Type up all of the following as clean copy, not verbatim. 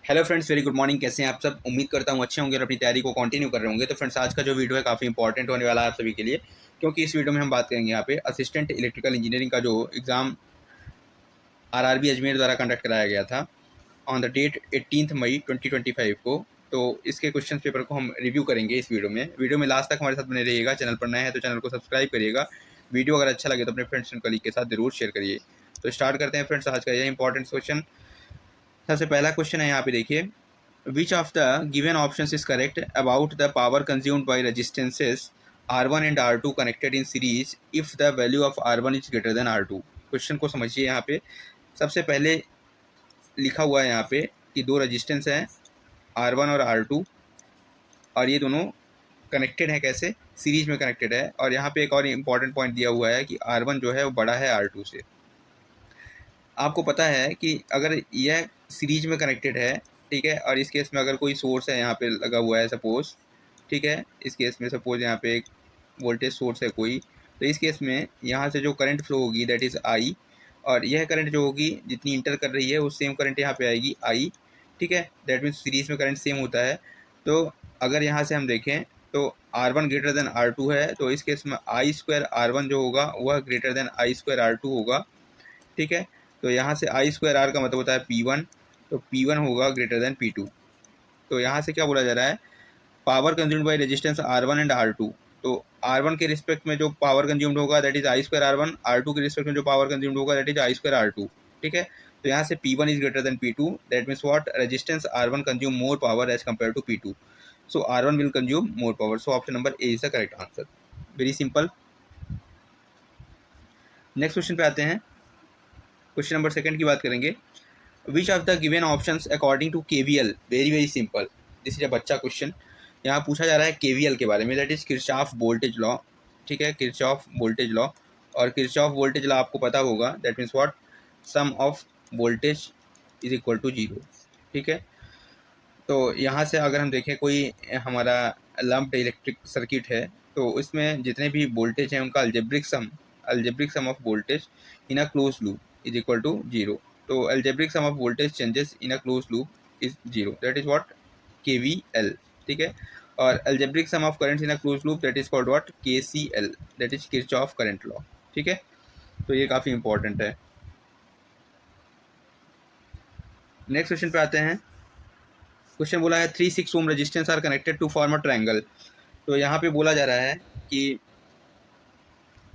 Hello friends, very good morning. कैसे हैं आप सब? उम्मीद करता हूँ अच्छे होंगे और अपनी तैयारी को कंटिन्यू कर रहे होंगे। तो फ्रेंड्स, आज का जो वीडियो है काफ़ी इंपॉर्टेंट होने वाला है आप सभी के लिए, क्योंकि इस वीडियो में हम बात करेंगे यहाँ पे असिस्टेंट इलेक्ट्रिकल इंजीनियरिंग का जो एग्ज़ाम आरआरबी अजमेर द्वारा कंडक्ट कराया गया था ऑन द डेट 18 मई 2025 को। तो इसके क्वेश्चन पेपर को हम रिव्यू करेंगे इस वीडियो में लास्ट तक हमारे साथ बने रहिएगा। चैनल पर नए हैं तो चैनल को सब्सक्राइब करिएगा। वीडियो अगर अच्छा लगे तो अपने फ्रेंड्स एंड कलीग के साथ जरूर शेयर करिए। तो स्टार्ट करते हैं फ्रेंड्स आज का यह इंपॉर्टेंट क्वेश्चन। सबसे पहला क्वेश्चन है यहाँ पे, देखिए, which of the given options is correct about the power consumed by resistances R1 and R2 connected in series if the value of R1 is greater than R2। Question को समझिए। यहाँ पे सबसे पहले लिखा हुआ है यहाँ पे कि दो रेजिस्टेंस हैं R1 और R2, और ये दोनों कनेक्टेड है। कैसे? सीरीज में कनेक्टेड है। और यहाँ पे एक और इम्पॉर्टेंट पॉइंट दिया हुआ है कि R1 जो है वो बड़ा है R2 से। आपको पता है कि अगर यह सीरीज में कनेक्टेड है, ठीक है, और इस केस में अगर कोई सोर्स है यहाँ पे लगा हुआ है सपोज, ठीक है, इस केस में सपोज यहाँ पे एक वोल्टेज सोर्स है कोई, तो इस केस में यहाँ से जो करंट फ्लो होगी दैट इज़ आई, और यह करंट जो होगी जितनी इंटर कर रही है वो सेम करंट यहाँ पे आएगी आई, ठीक है। दैट मीन्स सीरीज में करंट सेम होता है। तो अगर यहाँ से हम देखें तो R1 ग्रेटर देन R2 है, तो इस केस में आई स्क्वायर R1 जो होगा वह greater then I square R2 होगा, ठीक है। तो यहाँ से आई स्क्वायर आर का मतलब होता है P1, तो P1 होगा ग्रेटर देन P2। तो यहाँ से क्या बोला जा रहा है? Power consumed by resistance R1 and R2। तो R1 के रिस्पेक्ट में जो पावर कंज्यूम्ड होगा that is I square R1, R2 के रिस्पेक्ट में जो पावर कंज्यूम्ड होगा that is I square R2, ठीक है। तो यहाँ से P1 is greater than P2, that means what? Resistance R1 consume more power as compare to P2, so R1 will consume more power. So option number A is the correct answer. Very simple. Next question पे आते हैं। Question number second की बात करेंगे। Which of the given options according to KVL? Very very simple, this is a बच्चा question. यहाँ पूछा जा रहा है केवीएल के बारे में, that is Kirchhoff voltage law, ठीक है, किरचॉफ वोल्टेज लॉ। और किरचॉफ वोल्टेज लॉ आपको पता होगा, that means what? Sum of voltage is equal to zero, ठीक है। तो यहाँ से अगर हम देखें कोई हमारा लम्प्ड इलेक्ट्रिक सर्किट है, तो इसमें जितने भी वोल्टेज हैं उनका algebraic sum of voltage in a close loop is equal to zero. तो algebraic sum of voltage changes in a close loop is zero, that is what? KVL, ठीक है। और algebraic sum of currents in a close loop that is called what? KCL, that is Kirchhoff current law, ठीक है। तो ये काफ़ी important है। Next question पे आते हैं। क्वेश्चन बोला है 3 6 ohm resistance are connected to form a triangle. तो यहाँ पे बोला जा रहा है कि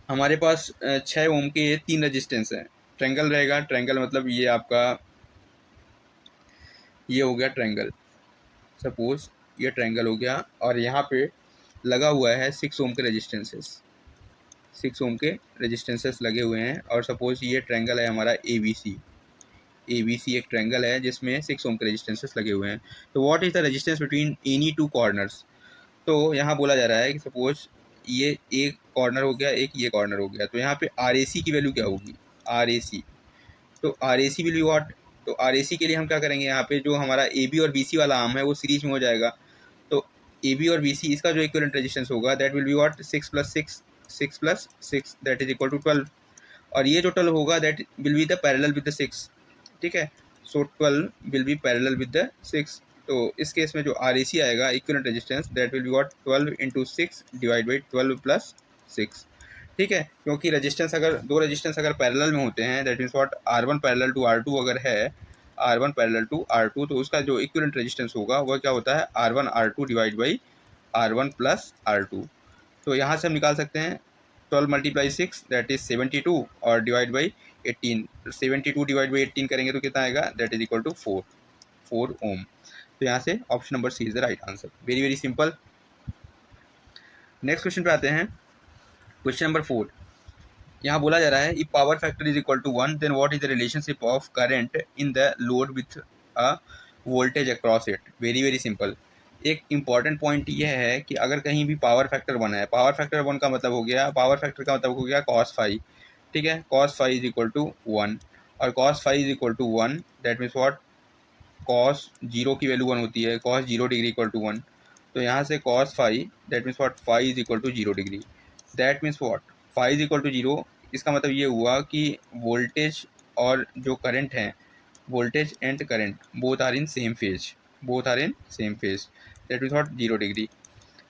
हमारे पास 6 ओम के 3 रेजिस्टेंस हैं। ट्रायंगल रहेगा, ट्रायंगल मतलब ये आपका ये हो गया ट्रायंगल, सपोज ये ट्रायंगल हो गया, और यहाँ पे लगा हुआ है 6 ओम के रेजिस्टेंसेस, 6 ओम के रेजिस्टेंसेस लगे हुए हैं। और सपोज ये ट्रायंगल है हमारा ABC एक ट्रायंगल है जिसमें 6 ओम के रेजिस्टेंसेस लगे हुए हैं। तो what is the resistance between any two corners? तो यहाँ बोला जा रहा है कि सपोज ये एक कॉर्नर हो गया, एक ये कॉर्नर हो गया, तो यहाँ पे RAC की वैल्यू क्या होगी? RAC, तो RAC विल बी व्हाट? तो RAC के लिए हम क्या करेंगे, यहाँ पे जो हमारा AB और BC वाला आर्म है वो सीरीज में हो जाएगा। तो AB और BC इसका जो इक्विवेलेंट रेजिस्टेंस होगा that will be what? 6 + 6, 6 + 6 that is equal to 12। और ये जो 12 होगा that will be the parallel with the 6, ठीक है। So 12 will be parallel with the 6। तो इस केस में जो RAC आएगा equivalent resistance that will be what? 12 × 6 divide by 12 + 6, ठीक है। क्योंकि रेजिस्टेंस अगर दो रेजिस्टेंस अगर पैरेलल में होते हैं that means what? R1 parallel to R2 अगर है, R1 पैरेलल टू R2, तो उसका जो इक्विवेलेंट रेजिस्टेंस होगा वह क्या होता है? R1 R2 divide by R1 + R2। तो यहाँ से हम निकाल सकते हैं 12 × 6 दैट इज 72, और डिवाइड बाई 18, 72 डिवाइड बाई 18 करेंगे तो कितना आएगा? That is equal to 4 ohm. तो यहाँ से option number C is the right answer. Very very simple. Next question पे आते हैं। क्वेश्चन नंबर 4, यहाँ बोला जा रहा है if power factor is equal to 1 then what is the relationship of current in the load with a voltage across it? Very very simple. एक important point ये है कि अगर कहीं भी पावर फैक्टर 1 है, पावर फैक्टर 1 का मतलब हो गया, पावर फैक्टर का मतलब हो गया cos फाई, ठीक है। cos phi is equal to 1, और cos phi is equal to 1 that means what? cos 0 की वैल्यू 1 होती है, cos 0 डिग्री इक्वल टू 1। तो यहाँ से cos phi that means what? Phi is equal to 0 degree, that means what? Phi is equal to 0। इसका मतलब ये हुआ कि वोल्टेज और जो करंट है voltage and current both are in same phase, both are in same phase, that is what 0 degree.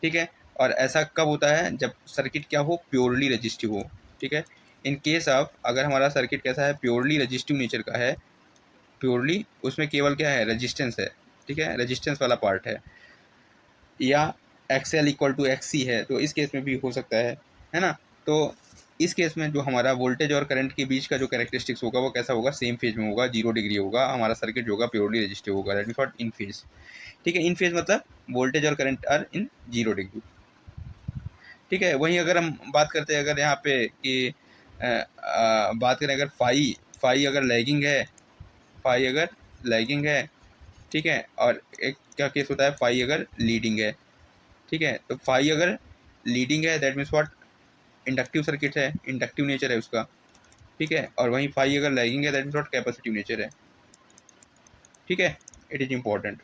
ठीक है। और ऐसा कब होता है, जब सर्किट क्या हो, प्योरली रजिस्टिव हो। ठीक है। इन केस ऑफ अगर हमारा सर्किट कैसा है, प्योरली रजिस्टिव नेचर का है, प्योरली उसमें केवल क्या है, रजिस्टेंस है। ठीक है, रजिस्टेंस वाला पार्ट है, या एक्सएल इक्वल टू एक्स है, तो इस केस में भी हो सकता है ना। तो इस केस में जो हमारा वोल्टेज और करंट के बीच का जो कैरेक्टरिस्टिक्स होगा वो कैसा होगा, सेम फेज में होगा, 0 डिग्री होगा, हमारा सर्किट जो होगा प्योरली रजिस्टिव होगा, that means what, in phase. ठीक है, इन फेज मतलब वोल्टेज और करंट आर इन 0 डिग्री। ठीक है। वहीं अगर हम बात करते हैं अगर यहाँ पे कि बात करें अगर फाई अगर लैगिंग है, फाई अगर लैगिंग है, ठीक है, और एक क्या केस होता है, फाई अगर लीडिंग है। ठीक है, तो फाई अगर लीडिंग है that means what, inductive circuit है, इंडक्टिव नेचर है उसका। ठीक है, और वहीं फाई अगर लैगिंग है that means what, capacitive nature है। ठीक है, it is important.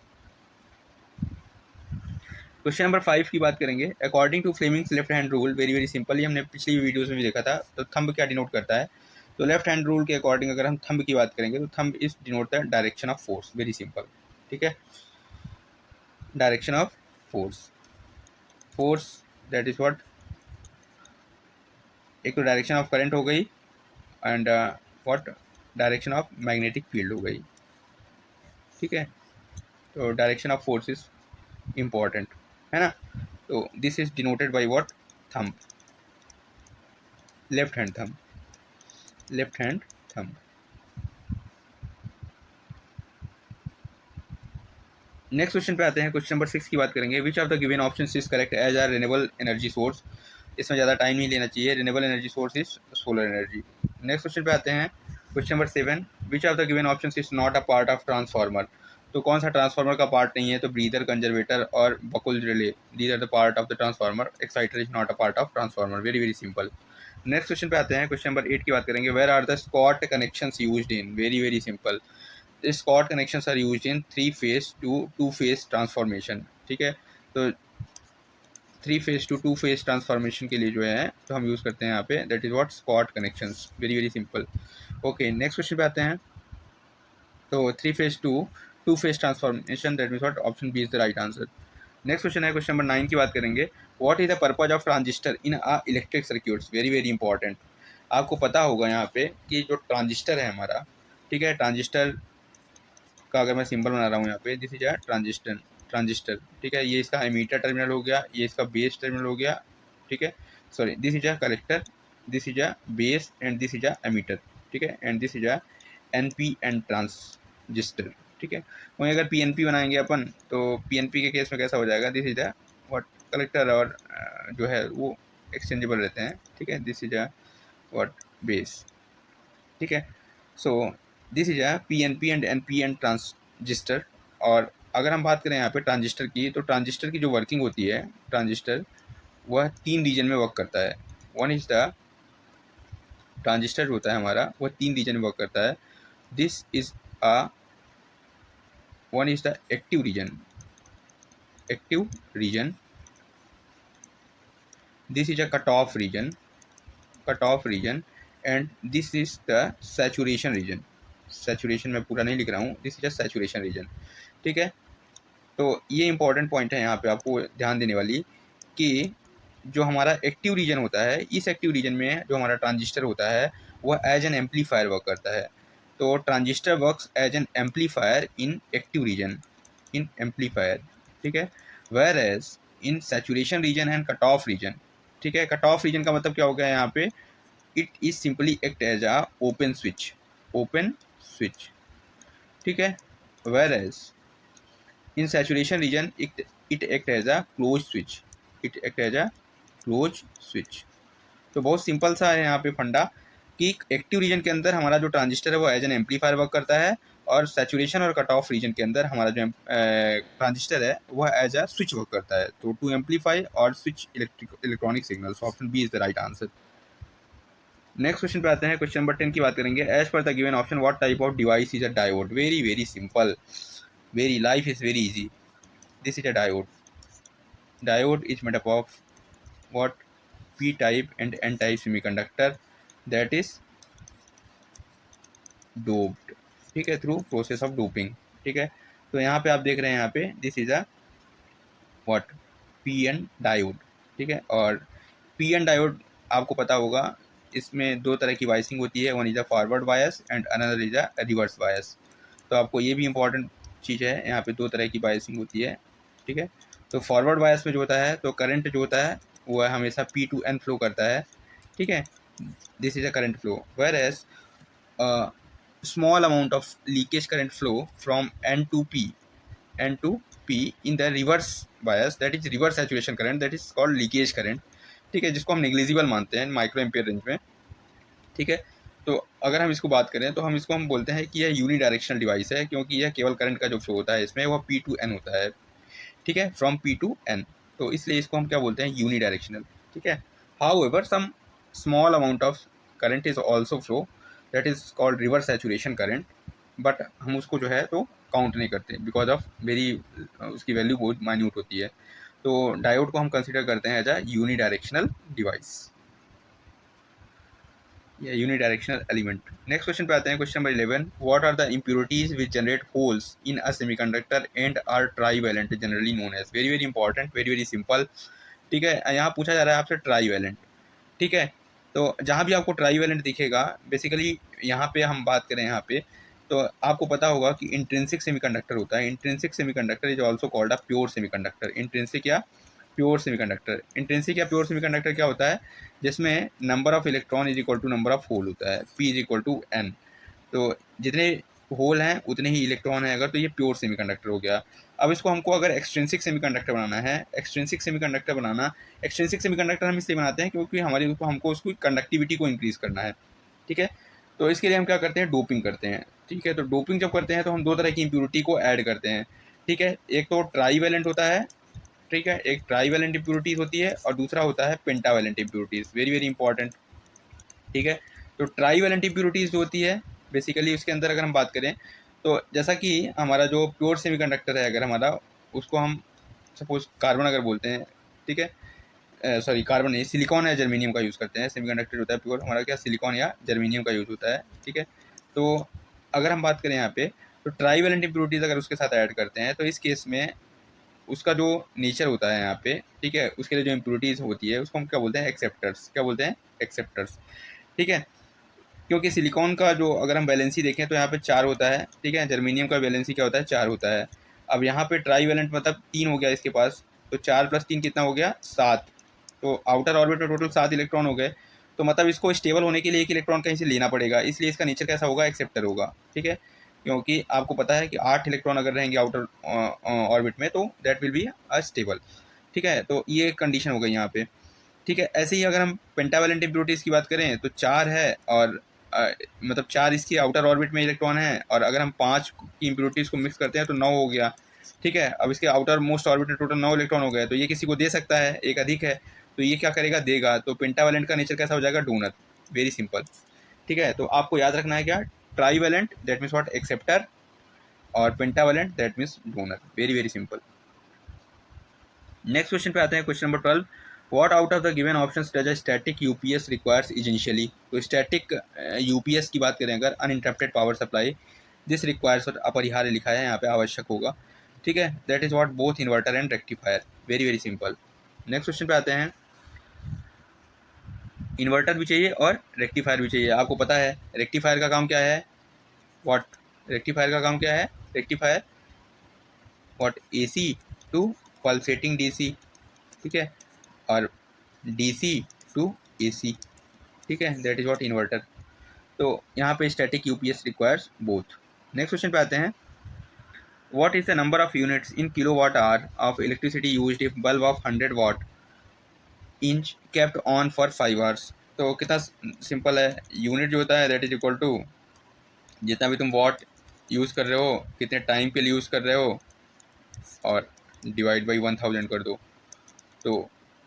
Question number 5 की बात करेंगे। According to Fleming's left hand rule, very very simple, ये हमने पिछली वीडियोस में भी देखा था। तो थंब क्या डिनोट करता है, तो लेफ्ट हैंड रूल के अकॉर्डिंग अगर हम थंब की बात करेंगे तो thumb is denote the direction of force, very simple. ठीक है, direction of force, force that is what, एक तो डायरेक्शन ऑफ करंट हो गई, and what, direction of magnetic field हो गई। ठीक है, तो direction of force is important, है ना। तो this is denoted by what, thumb, left hand thumb, left hand thumb. Next question पे आते हैं। क्वेश्चन नंबर 6 की बात करेंगे। Which of the given option is correct as are renewable energy source, इसमें ज़्यादा टाइम नहीं लेना चाहिए, renewable energy source is solar energy. Next question पे आते हैं। Question number 7, which of the given option is not a part of transformer, तो कौन सा ट्रांसफार्मर का पार्ट नहीं है, तो ब्रीदर, कंजर्वेटर और Buchholz relay, these are the part of the transformer, exciter is not a part of transformer, very very simple. Next question पे आते हैं। क्वेश्चन नंबर 8 की बात करेंगे। Where are the Scott connections used in, very very simple, Scott connections are used in 3 phase to 2 phase transformation. ठीक है, तो 3 phase to 2 phase transformation के लिए जो है तो हम यूज़ करते हैं यहाँ पे, that is what, Scott connections, very very simple. Okay, next question पे आते हैं। तो 3 phase to 2 phase transformation, that means what, option B is the right answer. Next question है, क्वेश्चन नंबर 9 की बात करेंगे। What is the purpose of transistor in a electric circuits, very very important. आपको पता होगा यहाँ पे कि जो ट्रांजिस्टर है हमारा, ठीक है, ट्रांजिस्टर का अगर मैं सिंबल बना रहा हूँ यहाँ पे, this is a transistor, transistor. ठीक है, ये इसका एमीटर टर्मिनल हो गया, ये इसका बेस टर्मिनल हो गया। ठीक है, sorry, this is a collector, this is a base and this is a emitter. ठीक है, and this is a NPN transistor. ठीक है, वहीं अगर पीएनपी बनाएंगे अपन, तो पीएनपी के केस में कैसा हो जाएगा, this is a what, collector और जो है वो एक्सचेंजेबल रहते हैं। ठीक है, this is a what, base. ठीक है, so this is a PNP and NP and transistor. और अगर हम बात करें यहाँ पे ट्रांजिस्टर की, तो ट्रांजिस्टर की जो वर्किंग होती है, ट्रांजिस्टर वह 3 रीजन में वर्क करता है। वन इज द, ट्रांजिस्टर होता है हमारा वह 3 रीजन में वर्क करता है। This is a, one is the active region, active region, this is a cut off region, cut off region, and this is the saturation region. Saturation मैं पूरा नहीं लिख रहा हूँ, this is a saturation region. ठीक है, तो ये इंपॉर्टेंट पॉइंट है यहाँ पे आपको ध्यान देने वाली, कि जो हमारा एक्टिव रीजन होता है, इस एक्टिव रीजन में जो हमारा ट्रांजिस्टर होता है वह एज एन एम्पलीफायर वर्क करता है। तो transistor works as an amplifier in active region, in amplifier. ठीक है, whereas in saturation region and cut off region. ठीक है, कट ऑफ रीजन का मतलब क्या हो गया यहाँ पे, it is simply act as a open switch, open switch. ठीक है, whereas in saturation region it act as a closed switch, it act as a closed switch। तो बहुत सिंपल सा है यहाँ पे फंडा, कि एक्टिव रीजन के अंदर हमारा जो ट्रांजिस्टर है वो एज एन एम्पलीफायर वर्क करता है, और सैचुरेशन और कट ऑफ रीजन के अंदर हमारा जो ट्रांजिस्टर है वह एज अ स्विच वर्क करता है, तो टू एम्पलीफाई और switch electronic signals, option B is the right answer. Next question पे आते हैं। क्वेश्चन नंबर 10 की बात करेंगे। As per the given option what type of device is a diode, very very simple, very life is very easy, this is a diode. Diode is made up of what, p type and n type semiconductor, that is doped, ठीक है, through process of doping. ठीक है, तो यहाँ पे आप देख रहे हैं, यहाँ पे this is a what, P N diode. ठीक है, और पी एन डायोड आपको पता होगा, इसमें दो तरह की बायसिंग होती है, one is a forward bias and another is a reverse bias. तो आपको ये भी इंपॉर्टेंट चीज़ है, यहाँ पे दो तरह की बायसिंग होती है। ठीक है, तो फॉरवर्ड बायस में जो होता है, तो करंट जो होता है वो है हमेशा पी टू एन फ्लो करता है। ठीक है, this is a current flow, whereas small amount of leakage current flow from N to P in the reverse bias, that is reverse saturation current, that is called leakage current। ठीक है, जिसको हम negligible मानते हैं micro ampere range में। ठीक है, तो अगर हम इसको बात करें तो हम इसको हम बोलते हैं कि यह यूनी डायरेक्शनल डिवाइस है, क्योंकि यह केवल करंट का जो फ्लो होता है इसमें वह पी टू एन होता है। ठीक है, फ्रॉम पी टू एन, तो इसलिए इसको हम क्या बोलते हैं, यूनी डायरेक्शनल। ठीक है, however some small amount of current is also flow, that is called reverse saturation current, but हम उसको जो है तो काउंट नहीं करते बिकॉज ऑफ वेरी, उसकी वैल्यू बहुत माइन्यूट होती है। तो डायोड को हम कंसिडर करते हैं as a unidirectional device या unidirectional element. Next question पे आते हैं, question number 11, what are the impurities which generate holes in a semiconductor and are trivalent generally known as. Very very important, very very simple. ठीक है, यहाँ पूछा जा रहा है आपसे ट्राईवैलेंट। ठीक है, तो जहाँ भी आपको ट्राईवैलेंट दिखेगा, बेसिकली यहाँ पे हम बात करें यहाँ पे, तो आपको पता होगा कि इंट्रिंसिक सेमीकंडक्टर होता है। Intrinsic semiconductor is also called a pure semiconductor. Intrinsic या प्योर सेमीकंडक्टर, इंट्रिंसिक या प्योर सेमीकंडक्टर क्या होता है, जिसमें number of electron is equal to number of hole होता है, P is equal to N. तो जितने होल हैं उतने ही इलेक्ट्रॉन हैं अगर, तो ये प्योर सेमीकंडक्टर हो गया। अब इसको हमको अगर एक्सट्रिंसिक सेमीकंडक्टर बनाना है, एक्सट्रिंसिक सेमीकंडक्टर बनाना, एक्सट्रिंसिक सेमीकंडक्टर हम इसलिए बनाते हैं क्योंकि हमारे हमको उसकी कंडक्टिविटी को इंक्रीज़ करना है। ठीक है, तो इसके लिए हम क्या करते हैं, डोपिंग करते हैं। ठीक है, तो डोपिंग जब करते हैं तो हम दो तरह की इम्प्योरिटी को ऐड करते हैं। ठीक है, एक तो ट्राईवैलेंट होता है। ठीक है, एक ट्राईवैलेंट इम्प्योरिटीज़ होती है और दूसरा होता है pentavalent impurities, very very important. ठीक है, तो ट्राईवैलेंट इम्प्योरिटीज़ जो होती है, बेसिकली उसके अंदर अगर हम बात करें, तो जैसा कि हमारा जो प्योर सेमीकंडक्टर है, अगर हमारा उसको हम सपोज कार्बन अगर बोलते हैं, ठीक है, सॉरी कार्बन नहीं, सिलिकॉन या जर्मीनियम का यूज़ करते हैं। सेमीकंडक्टर होता है प्योर हमारा क्या, सिलिकॉन या जर्मीनियम का यूज़ होता है। ठीक है, तो अगर हम बात करें यहाँ पे, तो ट्राईवैलेंट इम्प्योरिटीज़ अगर उसके साथ ऐड करते हैं, तो इस केस में उसका जो नेचर होता है यहाँ पे, ठीक है, उसके लिए जो इम्प्योरिटीज़ होती है उसको हम क्या बोलते हैं, एक्सेप्टर्स। क्या बोलते हैं, एक्सेप्टर्स। ठीक है, क्योंकि सिलिकॉन का जो अगर हम वैलेंसी देखें तो यहाँ पे 4 होता है। ठीक है, जर्मीनियम का वैलेंसी क्या होता है, 4 होता है। अब यहाँ पे ट्राईवैलेंट मतलब 3 हो गया इसके पास, तो 4 + 3 कितना हो गया, 7। तो आउटर ऑर्बिट में टोटल 7 इलेक्ट्रॉन हो गए। तो मतलब इसको स्टेबल होने के लिए एक इलेक्ट्रॉन कहीं से लेना पड़ेगा, इसलिए इसका नेचर कैसा होगा, एक्सेप्टर होगा। ठीक है, क्योंकि आपको पता है कि 8 इलेक्ट्रॉन अगर रहेंगे आउटर ऑर्बिट में तो दैट विल बी अनस्टेबल। ठीक है, तो ये कंडीशन हो गई यहाँ पे। ठीक है, ऐसे ही अगर हम पेंटावैलेंट इम्प्योरिटीज़ की बात करें तो 4 है, और मतलब 4 इसकी आउटर ऑर्बिट में इलेक्ट्रॉन है, और अगर हम 5 की इम्प्योरिटीज़ को मिक्स करते हैं तो 9 हो गया। ठीक है, अब इसके आउटर मोस्ट ऑर्बिट में टोटल 9 इलेक्ट्रॉन हो गए, तो ये किसी को दे सकता है, एक अधिक है तो ये क्या करेगा, देगा। तो पेंटावैलेंट का नेचर कैसा हो जाएगा, डोनर। Very simple. ठीक है, तो आपको याद रखना है क्या, trivalent that means what, acceptor, और pentavalent that means donor. Very very simple. Next question पे आते हैं, question number 12, what out of the given options does a static UPS requires initially. तो स्टैटिक यूपीएस की बात करें अगर, uninterrupted power supply, this requires, अपरिहार्य लिखा है यहाँ पे, आवश्यक होगा। ठीक है, that is what, both inverter and rectifier. Very very simple. Next question पे आते हैं, इन्वर्टर भी चाहिए और रेक्टिफायर भी चाहिए। आपको पता है रेक्टिफायर का काम क्या है, व्हाट, रेक्टिफायर का काम क्या है, rectifier what, AC to pulsating DC. ठीक है, और डीसी टू एसी। ठीक है, दैट इज व्हाट इन्वर्टर। तो यहाँ पे static UPS requires both. Next question पे आते हैं, what is the number of units in kilowatt hour of electricity used if bulb of 100 watt inch kept on for 5 hours. तो कितना simple है, unit जो होता है दैट इज इक्वल टू जितना भी तुम वाट यूज़ कर रहे हो, कितने टाइम के लिए यूज़ कर रहे हो, और डिवाइड बाई 1000 कर दो। तो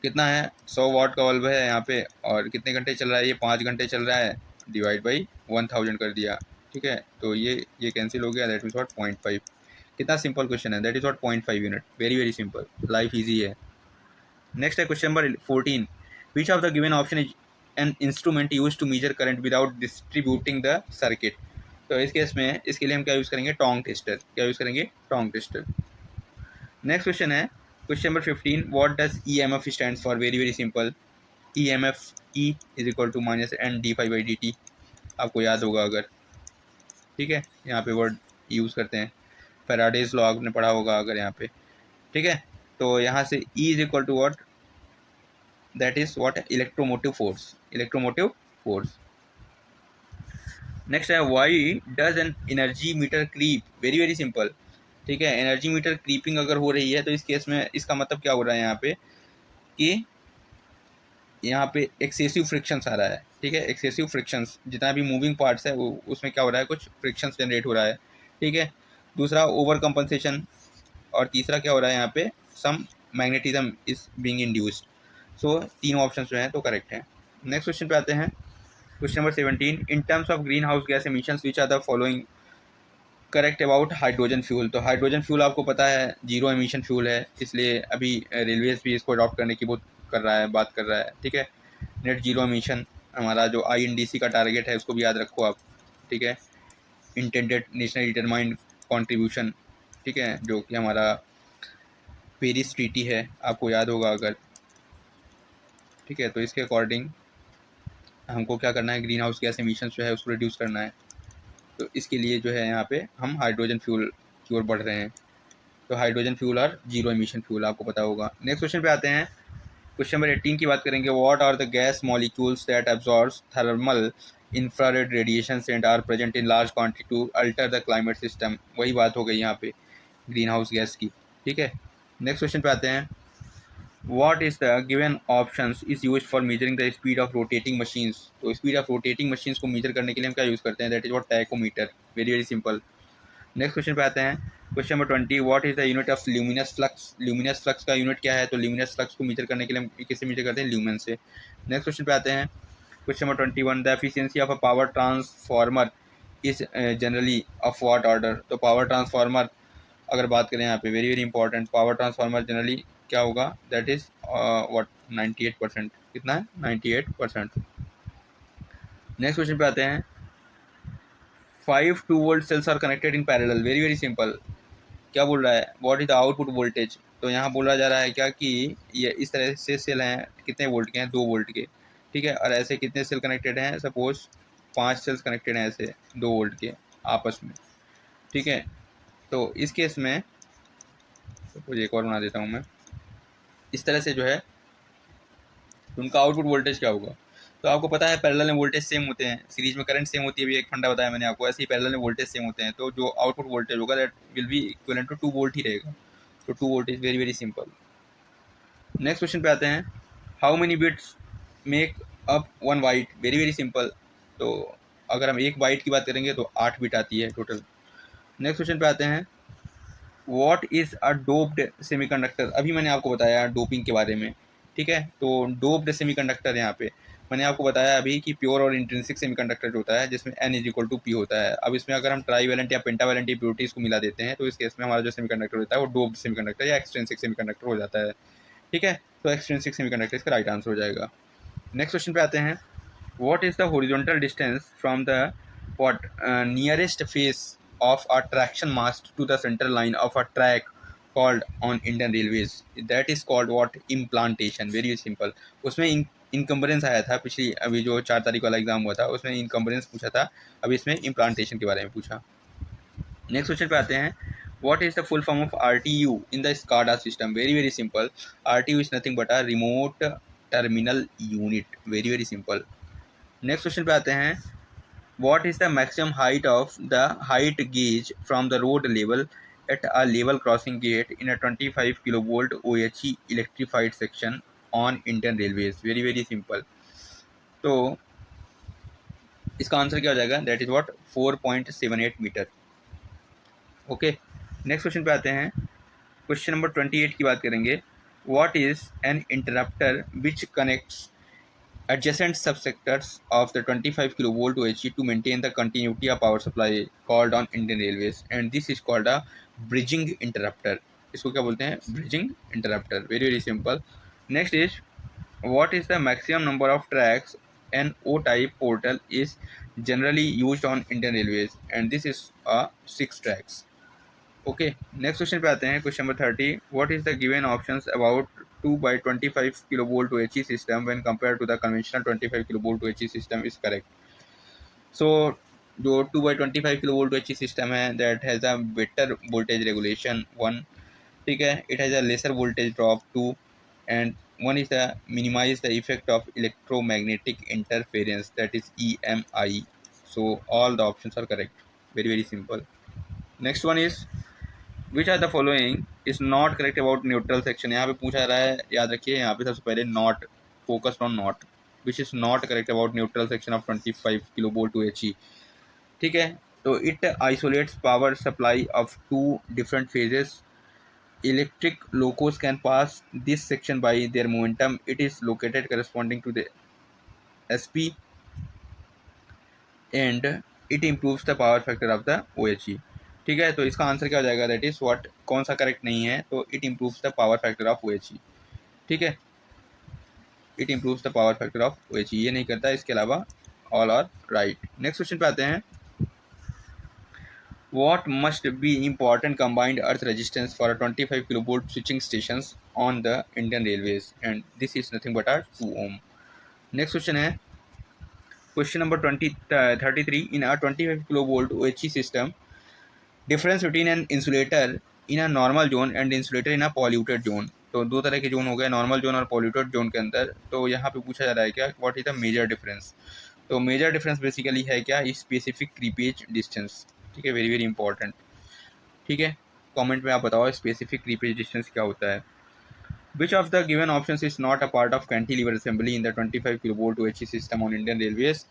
कितना है, 100 वाट का बल्ब है यहाँ पे, और कितने घंटे चल रहा है, ये 5 घंटे चल रहा है, डिवाइड बाई 1000 कर दिया। ठीक है, तो ये कैंसिल हो गया, दैट मीन्स व्हाट, 0.5। कितना सिंपल क्वेश्चन है, that is what, 0.5 unit. Very very simple, life easy है। नेक्स्ट है question number 14, which of the given option is an instrument use to measure current without distributing the circuit. तो इस case में इसके लिए हम क्या यूज़ करेंगे, टोंग टेस्टर। क्या यूज़ करेंगे, टोंग टेस्टर। नेक्स्ट क्वेश्चन है question number 15, what does E M F stand for. Very very simple, E M F, E is equal to minus N D phi by D T, आपको याद होगा अगर, ठीक है। यहाँ पे वर्ड यूज़ करते हैं, फैराडेज लॉ आपने पढ़ा होगा अगर यहाँ पे, ठीक है। तो यहाँ से E is equal to what, that is what, electromotive force, electromotive force. Next है why does an energy meter creep. Very very simple, ठीक है। एनर्जी मीटर क्रीपिंग अगर हो रही है तो इस केस में इसका मतलब क्या हो रहा है यहाँ पे, कि यहाँ पे एक्सेसिव फ्रिक्शंस आ रहा है, ठीक है। एक्सेसिव फ्रिक्शंस, जितना भी मूविंग पार्ट्स है वो उसमें क्या हो रहा है, कुछ फ्रिक्शंस जनरेट हो रहा है, ठीक है। दूसरा ओवर कंपनसेशन, और तीसरा क्या हो रहा है यहाँ पे, सम मैग्नेटिज्म इज बीइंग इंड्यूस्ड। सो तीनों ऑप्शन जो हैं तो करेक्ट हैं। नेक्स्ट क्वेश्चन पे आते हैं, question number 17, in terms of green house gas emissions which are the following correct about hydrogen fuel. तो हाइड्रोजन फ्यूल आपको पता है जीरो एमिशन फ्यूल है, इसलिए अभी रेलवेज भी इसको अडॉप्ट करने की बहुत कर रहा है, बात कर रहा है, ठीक है। नेट जीरो एमिशन हमारा जो INDC का टारगेट है उसको भी याद रखो आप, ठीक है। इंटेंडेड नेशनल डिटरमाइंड कॉन्ट्रीब्यूशन, ठीक है, जो कि हमारा पेरिस ट्रीटी है, आपको याद होगा अगर, ठीक है। तो इसके अकॉर्डिंग हमको क्या करना है, ग्रीन हाउस गैस एमिशन जो है उसको रिड्यूस करना है। तो इसके लिए जो है यहाँ पे हम हाइड्रोजन फ्यूल की ओर बढ़ रहे हैं। तो हाइड्रोजन फ्यूल और जीरो एमिशन फ्यूल आपको पता होगा। नेक्स्ट क्वेश्चन पे आते हैं, क्वेश्चन नंबर 18 की बात करेंगे, what are the gas molecules that absorbs thermal infrared radiations and are present in large quantity to alter the climate system. वही बात हो गई यहाँ पे ग्रीन हाउस गैस की, ठीक है। नेक्स्ट क्वेश्चन पे आते हैं, what is the given options is used for measuring the speed of rotating machines। तो स्पीड ऑफ रोटेटिंग मशीन्स को मेजर करने के लिए हम क्या यूज़ करते हैं, that is what, tachometer. Very very simple. Next question पे आते हैं, question number 20, what is the unit of luminous flux. Luminous flux का यूनिट क्या है, तो ल्यूमिनस फ्लक्स को मेजर करने के लिए हम किससे मेजर करते हैं, ल्यूमेन से। नेक्स्ट क्वेश्चन पे आते हैं, question number 21, the efficiency of a power transformer is generally of what order. तो पावर ट्रांसफार्मर अगर बात करें यहाँ पे, very very important, power transformer generally क्या होगा, दैट इज व्हाट, 98%। कितना है, 98%। नेक्स्ट क्वेश्चन पे आते हैं, 5 2 volt cells are connected in parallel. Very very simple, क्या बोल रहा है, what is the output voltage. तो यहाँ बोला जा रहा है क्या, कि ये इस तरह से सेल हैं, कितने वोल्ट के हैं, 2 वोल्ट के, ठीक है। और ऐसे कितने सेल कनेक्टेड हैं, सपोज 5 सेल्स कनेक्टेड हैं ऐसे 2 वोल्ट के आपस में, ठीक है। तो इस केस में सपोज एक और बना देता हूँ मैं, इस तरह से जो है तो उनका आउटपुट वोल्टेज क्या होगा। तो आपको पता है पैरेलल में वोल्टेज सेम होते हैं, सीरीज में करंट सेम होती है, भी एक फंडा बताया मैंने आपको, ऐसे ही पैरेलल में वोल्टेज सेम होते हैं, तो जो आउटपुट वोल्टेज होगा that will be equivalent to 2 volt ही रहेगा। तो 2 volt is very very simple. Next question पे आते हैं, how many bits make up 1 byte. Very very simple, तो अगर हम एक बाइट की बात करेंगे तो 8 बिट आती है टोटल। नेक्स्ट क्वेश्चन पे आते हैं, what is a doped semiconductor. अभी मैंने आपको बताया डोपिंग के बारे में, ठीक है। तो डोप्ड सेमीकंडक्टर यहाँ पे मैंने आपको बताया अभी कि प्योर और इंट्रिंसिक सेमीकंडक्टर जो होता है जिसमें N is equal to P होता है। अब इसमें अगर हम ट्राईवैलेंट या पेंटावैलेंट इम्प्योरिटीज़ को मिला देते हैं तो इस केस में हमारा जो सेमीकंडक्टर होता है वो डोप्ड सेमीकंडक्टर या एक्सट्रिंसिक सेमीकंडक्टर हो जाता है, ठीक है। तो एक्सट्रिंसिक सेमीकंडक्टर इसका राइट आंसर हो जाएगा। नेक्स्ट क्वेश्चन पे आते हैं, what is the horizontal distance from the what nearest face of a traction mast to the center line of a track called on Indian Railways, that is called what, implantation। very simple, उसमें encumbrance आया था पिछली, अभी जो 4 तारीख वाला exam हुआ था उसमें इनकम्बरेंस पूछा था, अभी इसमें इम्प्लांटेशन के बारे में पूछा। नेक्स्ट क्वेश्चन पे आते हैं, what is the full form of RTU in the SCADA system। very very simple, RTU is nothing but a remote terminal unit। very very simple। Next question पे आते हैं, what is the maximum height of the height gauge from the road level at a level crossing gate in a 25 kilovolt OHE electrified section on Indian railways. Very very simple, तो इसका answer क्या हो जाएगा, that is what, 4.78 metre. Okay. Next question पे आते हैं, question number 28 की बात करेंगे, what is an interrupter which connects adjacent subsectors of the 25 kilovolt OHE to maintain the continuity of power supply called on Indian Railways, and this is called a bridging interrupter। इसको क्या बोलते हैं, bridging interrupter। very very simple। next is, what is the maximum number of tracks an O type portal is generally used on Indian Railways, and this is a 6 tracks. Okay, next question पे आते हैं. Question number 30. What is the given options about 2 by 25 kilovolt OHE system when compared to the conventional 25 kilovolt OHE system is correct. So जो 2 by 25 kilovolt OHE system है, that has a better voltage regulation 1. ठीक है, it has a lesser voltage drop 2, and one is the minimize the effect of electromagnetic interference, that is EMI. So all the options are correct. Very very simple. Next one is which are the following is not correct about neutral section. यहाँ पे पूछा रहा है, याद रखिए यहाँ पे सबसे पहले not, focused on not, which is not correct about neutral section of 25 kilovolt to HE. ठीक है, तो it isolates power supply of two different phases. Electric locos can pass this section by their momentum. It is located corresponding to the SP, and it improves the power factor of the OHE. ठीक है, तो इसका answer क्या हो जाएगा, that is what, कौन सा correct नहीं है, तो it improves the power factor of OHE. ठीक है, it improves the power factor of OHE, ये नहीं करता, इसके अलावा all are right. Next question पे आते हैं. What must be important combined earth resistance for a 25 kilovolt switching stations on the Indian Railways, and this is nothing but a 2 ohm. Next question है question number 33. In a 25 kilovolt OHE system, difference between an insulator in a normal zone and insulator in a polluted zone. तो दो तरह के zone हो गए, normal zone और polluted zone के अंदर. तो यहाँ पे पूछा जा रहा है क्या, what is the major difference. तो मेजर डिफरेंस बेसिकली है क्या, स्पेसिफिक क्रीपेज डिस्टेंस. ठीक है, वेरी वेरी इंपॉर्टेंट. ठीक है, कमेंट में आप बताओ स्पेसिफिक क्रीपेज डिस्टेंस क्या होता है. Which of the given options is not a part of cantilever assembly in the 25 kilovolt OHE system on Indian Railways,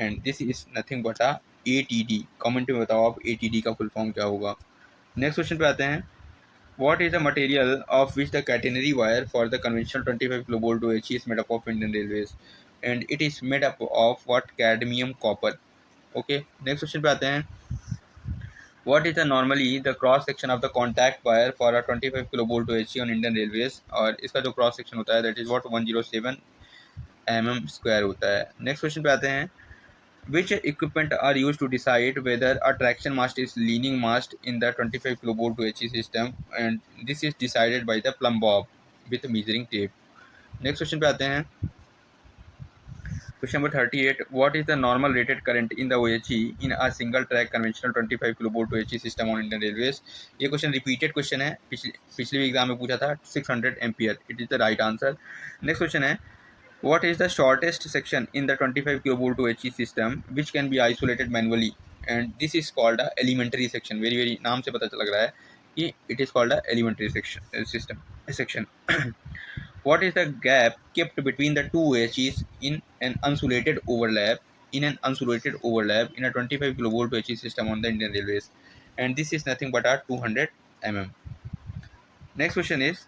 and this is nothing but a ATD. Comment में बताओ आप ATD का full form क्या होगा. Next question पे आते हैं. What is the material of which the catenary wire for the conventional 25 kilovolt OHE is made up of Indian Railways, and it is made up of what, cadmium copper. Okay, next question पे आते हैं. What is the normally the cross section of the contact wire for a 25 kilovolt OHE on Indian Railways, और इसका जो cross section होता है that is what 107 mm square होता है. नेक्स्ट क्वेश्चन पे आते हैं. Which equipment are used to decide whether a traction mast is leaning mast in the 25 kilovolt OHE system, and this is decided by the plumb bob with measuring tape. Next question पे आते हैं. Question number 38. What is the normal rated current in the OHE in a single track conventional 25 kilovolt OHE system on Indian Railways? ये question repeated question है, पिछले exam में पूछा था. 600 ampere, it is the right answer. Next question है. What is the shortest section in the 25 kilovolt OHE system which can be isolated manually, and this is called a elementary section. Very very नाम से पता लग रहा है कि it is called a elementary section. What is the gap kept between the two OHEs in an insulated overlap in a 25 kilovolt OHE system on the Indian Railways, and this is nothing but a 200 mm. Next question is,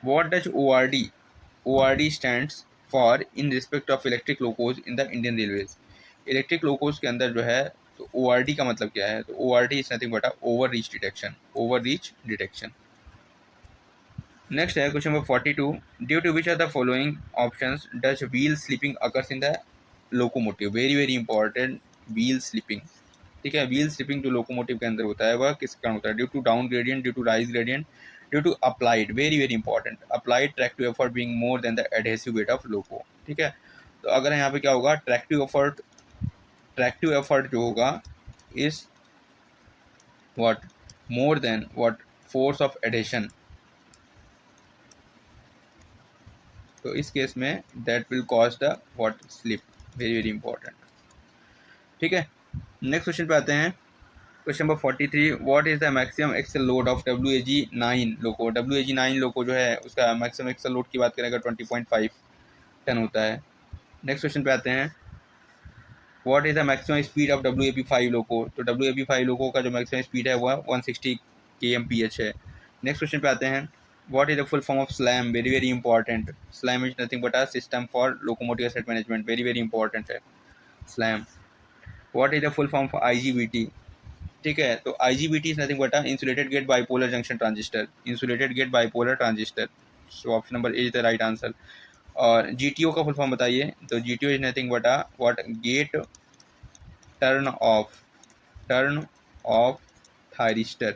what does ORD stands for in respect of electric locos in the Indian Railways. Electric Locos के अंदर जो है, तो ORD का मतलब क्या है, तो ORD is nothing but over reach detection. Next है question number 42. Due to which are the following options does wheel slipping occurs in the locomotive. Very very important, wheel slipping. ठीक है, व्हील स्लिपिंग जो locomotive के अंदर होता है वह किस कारण होता है, due to down gradient, due to rise gradient, due to applied. Very very important, applied tractive effort being more than the adhesive weight of loco. ठीक है, तो अगर यहाँ पे क्या होगा, ट्रैक्टिव एफर्ट जो होगा is what, more than what, force of adhesion. तो इस केस में that will cause the what, slip. Very very important. ठीक है, नेक्स्ट क्वेश्चन पे आते हैं. Question number 43. What is the maximum axle load of WAG9 loco. WAG9 loco जो है उसका मैक्सिमम एक्सल लोड की बात करें अगर 20.5 टन होता है. नेक्स्ट क्वेश्चन पे आते हैं. What is the maximum speed of WAP5 लोको. तो WAP5 लोको का जो मैक्सिमम स्पीड है वह 160 kmph है. नेक्स्ट क्वेश्चन पे आते हैं. What is the full form of SLAM? Very very important. SLAM is nothing but a system for locomotive asset management. Very very important है SLAM. What is the full form for IGBT? ठीक है, तो IGBT is nothing but a insulated gate bipolar junction transistor. Insulated gate bipolar transistor. So option number A is the right answer. और GTO का full form बताइए. तो GTO is nothing but a what, gate turn off thyristor,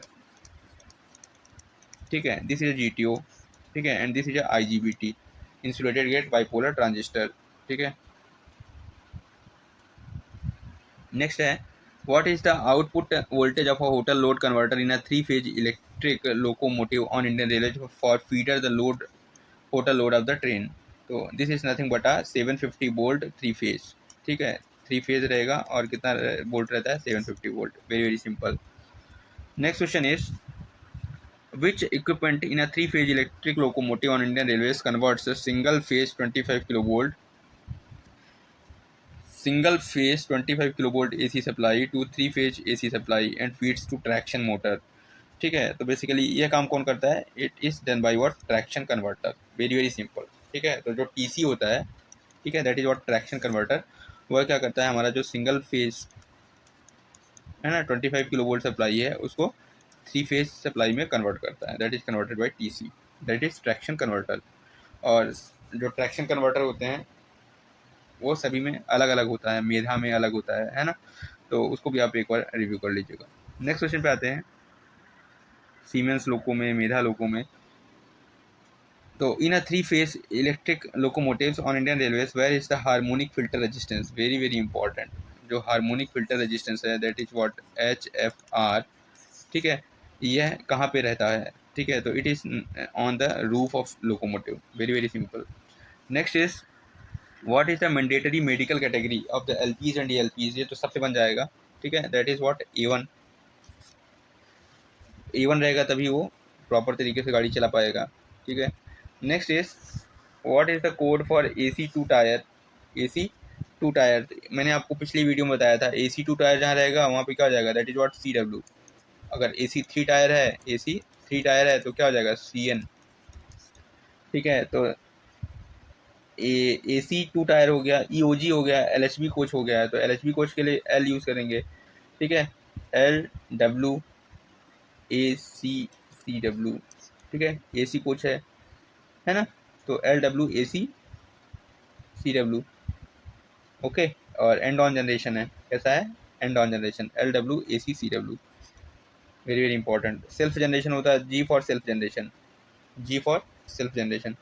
ठीक है, this is GTO, ठीक है, and this is IGBT, insulated gate bipolar transistor, ठीक है। नेक्स्ट है what is the output voltage of a hotel load converter in a 3 phase electric locomotive on Indian railway for feeder the load hotel load of the train. तो this is nothing but a 750 volt 3 phase, ठीक है, 3 phase रहेगा और कितना volt रहता है 750 volt, very very simple. Next question is which equipment in a 3 phase electric locomotive on Indian Railways converts a single phase 25 kilovolt AC supply to 3 phase AC supply and feeds to traction motor, ठीक है। तो basically ये काम कौन करता है, it is done by what, traction converter, very very simple, ठीक है। तो जो TC होता है, ठीक है, that is what traction converter, वह क्या करता है, हमारा जो सिंगल फेज है ना 25 किलोवोल्ट सप्लाई है उसको 3 फेज सप्लाई में कन्वर्ट करता है, that is converted bye TC, that is traction converter. और जो ट्रैक्शन कन्वर्टर होते हैं वो सभी में अलग अलग होता है, मेधा में अलग होता है ना, तो उसको भी आप एक बार रिव्यू कर लीजिएगा। नेक्स्ट क्वेश्चन पे आते हैं, सीमेंस लोको में, मेधा लोको में। तो in a 3 phase electric locomotives on Indian railways where is the harmonic filter resistance, very very important, जो हार्मोनिक फिल्टर रेजिस्टेंस है दैट इज व्हाट HFR, ठीक है, यह कहाँ पे रहता है, ठीक है, तो it is on the roof of locomotive, very very simple. Next is what is the mandatory medical category of the LPs and ELPs, ये तो सबसे बन जाएगा, ठीक है, that is what A1, A1 रहेगा तभी वो प्रॉपर तरीके से गाड़ी चला पाएगा, ठीक है। Next is what is the code for AC2 tyre, AC2 tyre, मैंने आपको पिछली वीडियो में बताया था AC2 टायर जहाँ रहेगा वहाँ पे क्या हो जाएगा, दैट इज व्हाट CW। अगर AC3 टायर है, AC3 टायर है तो क्या हो जाएगा CN, ठीक है। तो AC2 टायर हो गया, EOG हो गया, LHB कोच हो गया, तो LHB कोच के लिए L यूज़ करेंगे, ठीक है, LWACCW, ठीक है, AC कोच है ना, तो LWACCW, ओके। और एंड ऑन जनरेशन है, कैसा है, and on generation LWACCW, very very important. Self generation होता है G for self generation, G for self generation.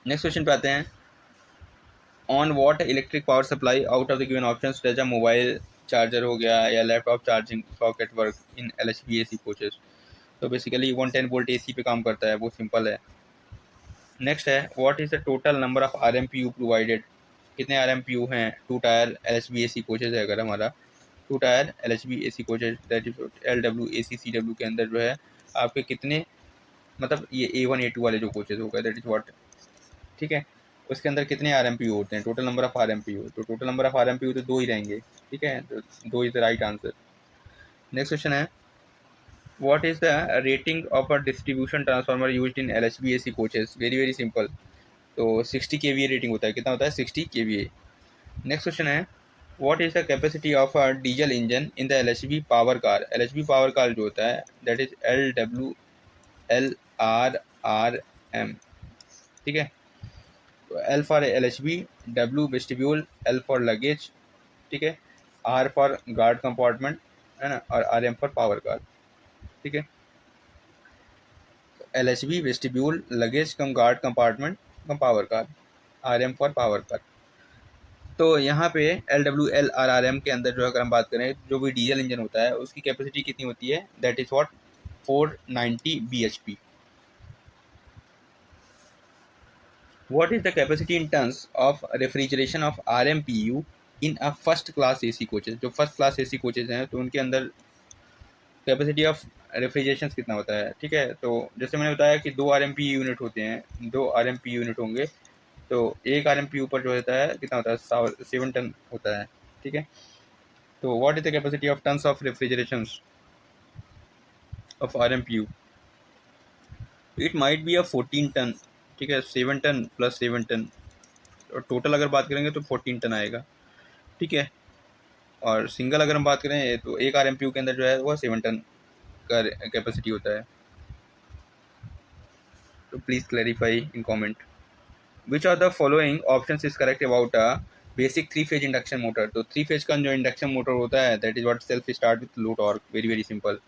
Next question पे आते हैं, on what electric power supply out of the given options does a mobile charger हो गया या laptop charging socket work in LHB AC coaches. तो basically 110 volt AC पे काम करता है, वो सिंपल है। नेक्स्ट है what is the total number of RMPU provided, कितने RMPU हैं 2 टायर LHB AC कोचेज है, अगर हमारा 2 tyre LHB AC coaches that is LWACCW के अंदर जो है आपके कितने, मतलब ये A1 A2 वाले जो कोचेज हो गए दैट इज व्हाट, ठीक है, उसके अंदर कितने RMPU होते हैं, टोटल नंबर ऑफ RMPU, तो टोटल नंबर ऑफ RMPU तो 2 ही रहेंगे, ठीक है, तो 2 is the right answer. Next question है what is the rating of a distribution transformer used in LHB AC coaches, very very simple, तो 60 kVA रेटिंग होता है, कितना होता है 60 kVA। नेक्स्ट क्वेश्चन है what is the capacity of a diesel engine in the LHB power car, LHB power car जो होता है दैट इज LWLRRM, ठीक है, तो L for LHB, W vestibule, L for luggage, ठीक है, R फॉर गार्ड कंपार्टमेंट, है ना, और RM फॉर पावर कार, ठीक है। LHB vestibule, luggage come guard compartment come power car, RM for power car. तो यहाँ पे LWLRRM के अंदर जो अगर हम बात करें, जो भी डीजल इंजन होता है उसकी कैपेसिटी कितनी होती है, that is what 490 bhp। What is the capacity in tons of refrigeration of RMPU in a first class AC coaches, जो फर्स्ट क्लास AC कोचेज हैं तो उनके अंदर कैपेसिटी ऑफ रेफ्रिजरेशन कितना होता है, ठीक है। तो जैसे मैंने बताया कि 2 RMPU यूनिट होते हैं, 2 RMPU यूनिट होंगे, तो एक RMPU पर जो होता है कितना होता है 7 टन होता है, ठीक है। तो what is the capacity of tons of refrigeration of RMPU, it might be a 14 ton, ठीक है, 7 टन प्लस 7 टन, और टोटल अगर बात करेंगे तो 14 टन आएगा, ठीक है। और सिंगल अगर हम बात करें तो एक RMPU के अंदर जो है वो 7 टन का कैपेसिटी होता है। तो please clarify in comment which are the following options is correct about a basic three phase induction motor, तो थ्री फेज का जो इंडक्शन मोटर होता है that is what self start with low torque, very very simple.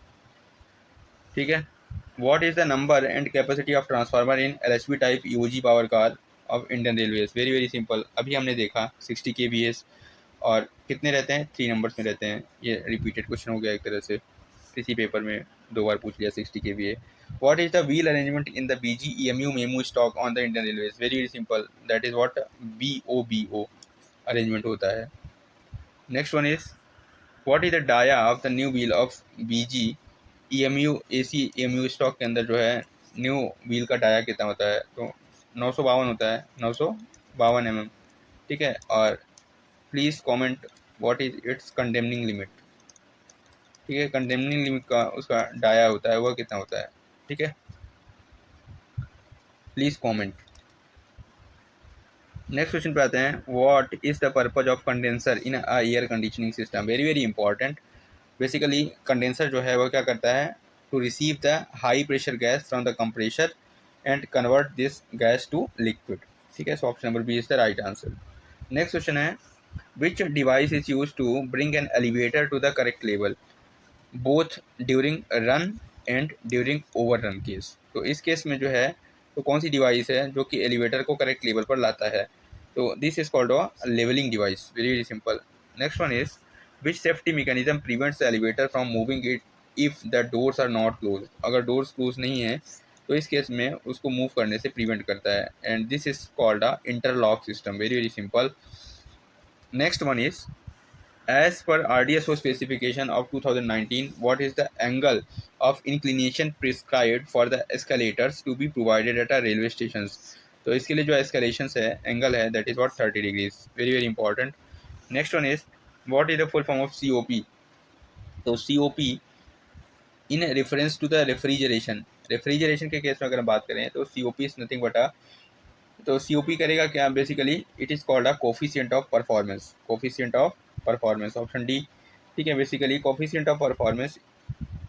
ठीक है। What is the number and capacity of transformer in LHB type UG power car of Indian railways, very very simple. अभी हमने देखा 60 kVA और कितने रहते हैं, 3 numbers में रहते हैं। ये रिपीटेड क्वेश्चन हो गया एक तरह से, किसी पेपर में 2 बार पूछ लिया 60 kVA। What is the wheel arrangement in the BGEMU MEMU stock on the Indian railways, very very simple, that is what BOBO arrangement होता है। Next one is what is the dia of the new wheel of BGEMU AC EMU stock के अंदर जो है new wheel का dia कितना होता है, तो 952 होता है, 952 mm। ठीक है। और please comment what is it's condemning limit. ठीक है, कंडेमनिंग लिमिट का उसका डाया होता है वह कितना होता है। ठीक है, प्लीज़ कमेंट। नेक्स्ट क्वेश्चन पे आते हैं, what is the purpose of condenser in a air conditioning system, very very important. Basically condenser जो है वह क्या करता है, to receive the high pressure gas from the compressor and convert this gas to liquid. ठीक है, so option number B is the right answer. Next question है, which device is use to bring an elevator to the correct level both during run and during over run case, तो इस case में जो है तो कौन सी device है जो कि एलिवेटर को करेक्ट लेवल पर लाता है, तो this is called a levelling device, very very simple. Next one is which safety mechanism prevents the elevator from moving it if the doors are not close, अगर doors close नहीं है तो इस case में उसको मूव करने से prevent करता है, and this is called a interlock system, very very simple. Next one is as per RDSO specification of 2019, what is the angle of inclination prescribed for the escalators to be provided at a railway stations, तो इसके लिए जो escalations है angle है that is what 30 degrees, very very important। next one is what is the full form of COP, तो COP in reference to the refrigeration, refrigeration के case में अगर हम बात करें तो COP इज नथिंग बट तो COP करेगा क्या, basically it is called a coefficient of performance, coefficient of performance, option D. ठीक है, basically coefficient of performance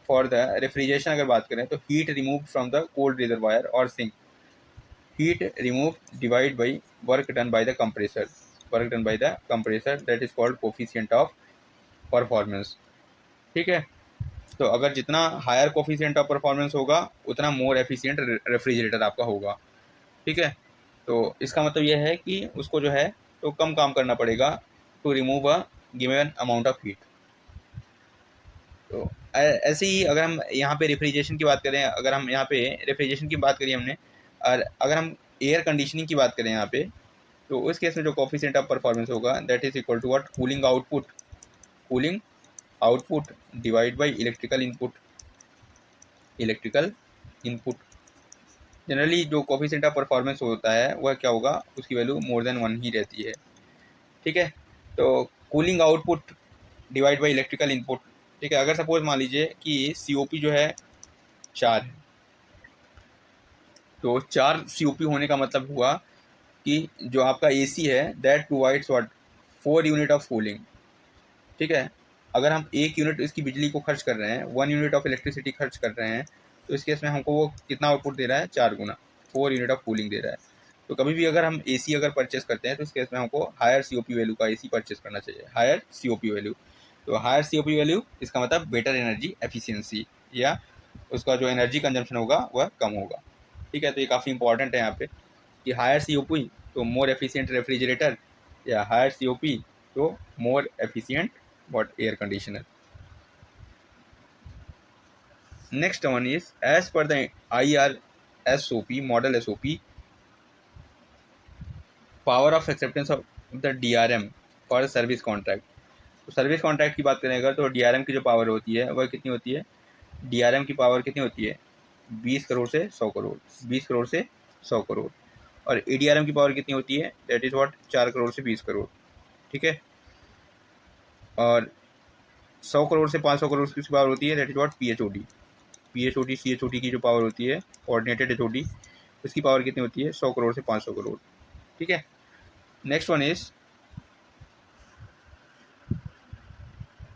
for the refrigeration अगर बात करें तो heat remove from the cold reservoir और sink, heat remove divide by work done by the compressor, work done by the compressor, that is called coefficient of performance. ठीक है, तो अगर जितना हायर कोफिशिएंट ऑफ परफॉर्मेंस होगा उतना more efficient refrigerator आपका होगा। ठीक है, तो इसका मतलब यह है कि उसको जो है तो कम काम करना पड़ेगा to remove a given amount of heat. तो ऐसे ही अगर हम यहाँ पे रेफ्रिजरेशन की बात करें, अगर हम यहाँ पे रेफ्रिजरेशन की बात करी हमने, और अगर हम एयर कंडीशनिंग की बात करें यहाँ पे, तो उस केस में जो कोफिशिएंट ऑफ परफॉर्मेंस होगा that is equal to what, cooling output, cooling output divide by electrical input, electrical input. Generally जो कोफिशिएंट ऑफ परफॉर्मेंस होता है वह क्या होगा, उसकी वैल्यू मोर देन 1 ही रहती है। ठीक है, तो cooling output divide by electrical input. ठीक है, अगर सपोज मान लीजिए कि COP जो है 4 है, तो 4 COP होने का मतलब हुआ कि जो आपका AC है that provides what 4 unit of cooling. ठीक है, अगर हम 1 यूनिट इसकी बिजली को खर्च कर रहे हैं, 1 यूनिट ऑफ इलेक्ट्रिसिटी खर्च कर रहे हैं, तो इस केस में हमको वो कितना आउटपुट दे रहा है, 4 गुना, 4 यूनिट ऑफ कूलिंग दे रहा है। तो कभी भी अगर हम AC अगर परचेस करते हैं तो इस केस में हमको हायर COP वैल्यू का AC परचेस करना चाहिए, हायर COP वैल्यू। तो हायर COP वैल्यू इसका मतलब बेटर एनर्जी एफिशिएंसी, या उसका जो एनर्जी कंजम्पशन होगा वह कम होगा। ठीक है, तो ये काफ़ी इंपॉर्टेंट है यहाँ पे कि हायर COP तो मोर एफिशिएंट रेफ्रिजरेटर, या हायर COP तो more efficient what air conditioner। Next one is as per the IRSOP model SOP, power of acceptance of the DRM for service contract. तो service contract की बात करें अगर तो DRM की जो पावर होती है वह कितनी होती है, DRM की पावर कितनी होती है, 20 करोड़ से 100 करोड़, 20 करोड़ से 100 करोड़। और ADRM की पावर कितनी होती है, दैट इज व्हाट 4 करोड़ से 20 करोड़। ठीक है, और 100 करोड़ से 500 करोड़ की पावर होती है that is what PHOD, PHOD CHOD की जो पावर होती है कोऑर्डिनेटेड HOD, उसकी पावर कितनी होती है, 100 करोड़ से 500 करोड़। ठीक है, next one is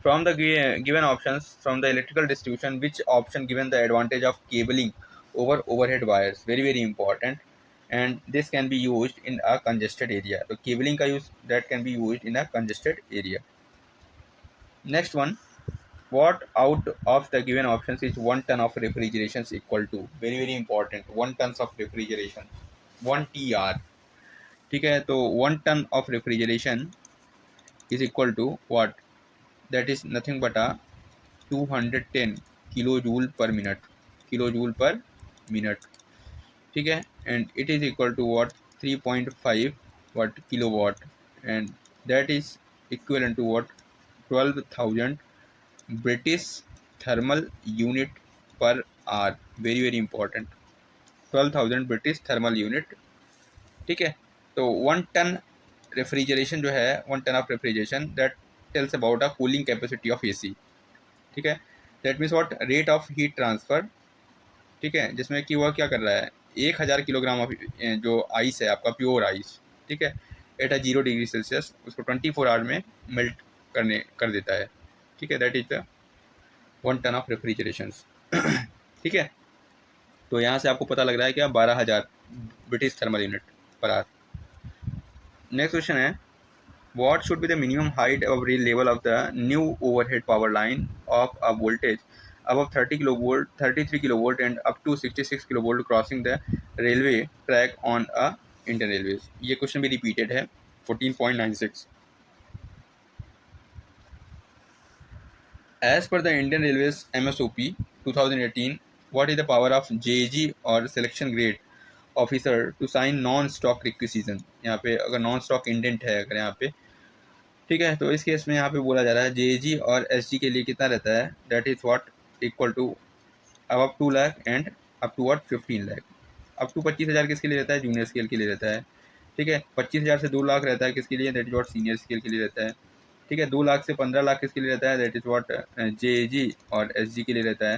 from the given options from the electrical distribution which option given the advantage of cabling over overhead wires, very very important. and this can be used in a congested area. तो cabling का use that can be used in a congested area. Next one, what out of the given options is 1 ton of refrigeration is equal to? Very very important, 1 tons of refrigeration, 1 TR. ठीक है, तो 1 ton of refrigeration is equal to what? That is nothing but a 210 kilojoule per minute, kilojoule per minute. ठीक है, and it is equal to what? 3.5 what kilowatt, and that is equivalent to what? 12,000 British thermal unit per hour. Very very important, 12,000 British thermal unit. ठीक है, तो 1 ton refrigeration जो है, 1 ton of refrigeration that tells about a cooling capacity of AC. ठीक है, that means what? Rate of heat transfer. ठीक है, जिसमें कि वह क्या कर रहा है, 1,000 किलोग्राम ऑफ जो आइस है आपका, प्योर आइस, ठीक है, एट 0 डिग्री सेल्सियस, उसको 24 आवर में मेल्ट कर देता है. ठीक है, that is the 1 ton of refrigeration. ठीक है, तो यहाँ से आपको पता लग रहा है क्या? 12,000 British thermal unit per hour. Next question है, what should be the minimum height of rail level of the new overhead power line of a voltage above 30 kilovolt, 33 kilovolt and up to 66 kilovolt crossing the railway track on a Indian Railways. ये question भी repeated है. 14.96. As per the Indian Railways MSOP 2018, what is the power of JG or selection grade officer to sign non-stock requisition? यहाँ पे अगर non-stock indent है अगर यहाँ पे, ठीक है, तो इस केस में यहाँ पे बोला जा रहा है जेजी और एसजी के लिए कितना रहता है? That is what? Equal to अब 2 lakh and up to what? 15 lakh. Up to 25,000 किसके लिए रहता है? जूनियर स्केल के लिए रहता है. ठीक है, 25,000 से 2 लाख रहता है किसके लिए? That is what? Senior scale के लिए रहता है. ठीक है, 2 लाख से 15 लाख किसके लिए रहता है? That is what? जेजी और एसजी के लिए रहता है.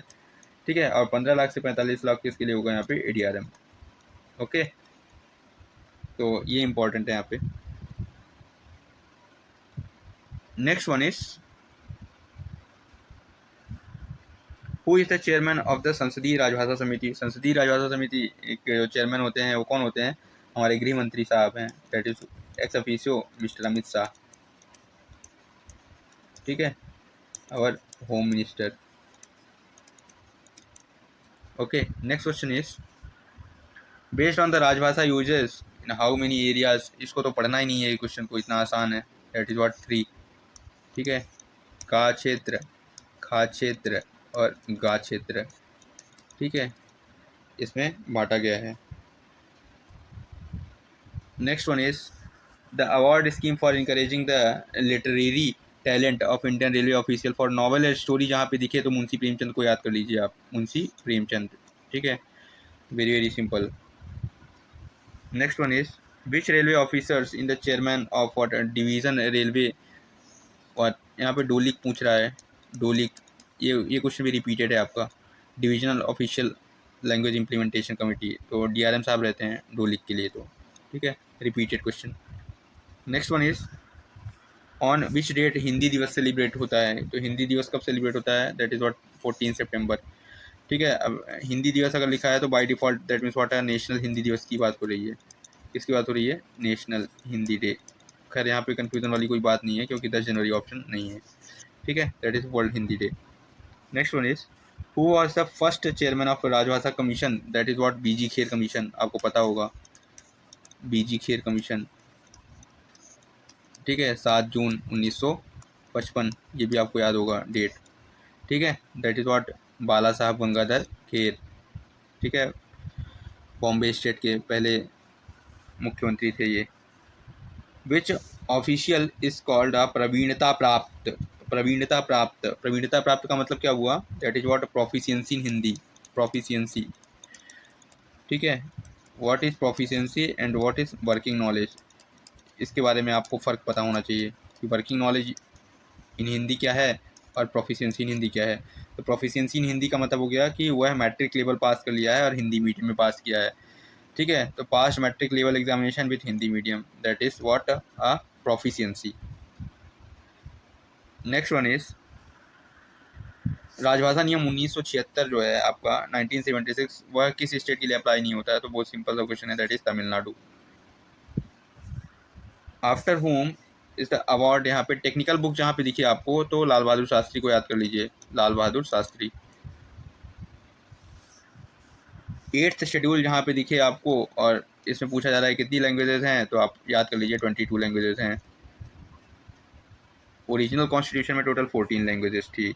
ठीक है, और 15 लाख से 45 लाख किसके लिए होगा? यहाँ पे एडीआरएम. ओके, तो ये इंपॉर्टेंट है यहाँ पे. Next one is, who is the chairman of the संसदीय राजभाषा समिति? संसदीय राजभाषा समिति एक जो चेयरमैन होते हैं वो कौन होते हैं? हमारे गृह मंत्री साहब हैं, that is ex officio mister Amit Shah. ठीक है, और home minister. Okay, next question is, based on the Rajbhasha uses in how many areas? इसको तो पढ़ना ही नहीं है, ये क्वेश्चन को इतना आसान है. That is what? 3. ठीक है, का क्षेत्र, खा क्षेत्र और गा क्षेत्र. ठीक है, इसमें बांटा गया है. Next one is, the award scheme for encouraging the literary talent of Indian railway official for novel and story. जहाँ पे दिखे तो मुंशी प्रेमचंद को याद कर लीजिए आप, मुंशी प्रेमचंद. ठीक है, very very simple. Next one is, which railway officers in the chairman of what division railway? और यहाँ पे डोलिक पूछ रहा है, डोलिक. ये क्वेश्चन भी रिपीटेड है आपका. Divisional official language implementation committee, तो डीआरएम साहब रहते हैं डोलिक के लिए. तो ठीक है, repeated question. Next one is, on which date Hindi Diwas celebrate होता है? तो हिंदी दिवस कब सेलिब्रेट होता है? That is what? 14 सितंबर. ठीक है, अब हिंदी दिवस अगर लिखा है तो by default that means what है? नेशनल हिंदी दिवस की बात हो रही है. किसकी बात हो रही है? National Hindi day. खैर यहाँ पे कन्फ्यूजन वाली कोई बात नहीं है क्योंकि 10 जनवरी ऑप्शन नहीं है. ठीक है, that is world Hindi day. Next one is, who was the first chairman of Rajbhasha commission? That is what? B G Kher commission. आपको पता होगा बीजी खेर कमीशन. ठीक है, 7 जून 1955. ये भी आपको याद होगा डेट. ठीक है, दैट इज व्हाट? बाला साहब गंगाधर खेर. ठीक है, बॉम्बे स्टेट के पहले मुख्यमंत्री थे ये. विच ऑफिशियल इज कॉल्ड अ प्रवीणता प्राप्त? प्रवीणता प्राप्त, प्रवीणता प्राप्त का मतलब क्या हुआ? That is what? Proficiency in Hindi. Proficiency. ठीक है, what is proficiency and what is working knowledge? इसके बारे में आपको फ़र्क पता होना चाहिए कि वर्किंग नॉलेज इन हिंदी क्या है और प्रोफिशिएंसी इन हिंदी क्या है. तो प्रोफिशिएंसी इन हिंदी का मतलब हो गया कि वह मैट्रिक लेवल पास कर लिया है और हिंदी मीडियम में पास किया है. ठीक है, तो pass matric level examination with Hindi medium, that is what? A proficiency. Next one is, Rajbhasha नियम 1976 जो है आपका 1976, वह किस स्टेट के लिए अप्लाई नहीं होता है? तो बहुत सिंपल सा क्वेश्चन है, that is Tamil Nadu. After home is the award, यहाँ पे टेक्निकल बुक जहाँ पे दिखी आपको तो लाल बहादुर शास्त्री को याद कर लीजिए, लाल बहादुर शास्त्री। एट्थ शेड्यूल जहाँ पे दिखे आपको, और इसमें पूछा जा रहा है कितनी लैंग्वेजेस हैं, तो आप याद कर लीजिए 22 लैंग्वेजेस हैं। ओरिजिनल कॉन्स्टिट्यूशन में टोटल 14 लैंग्वेजेस थी।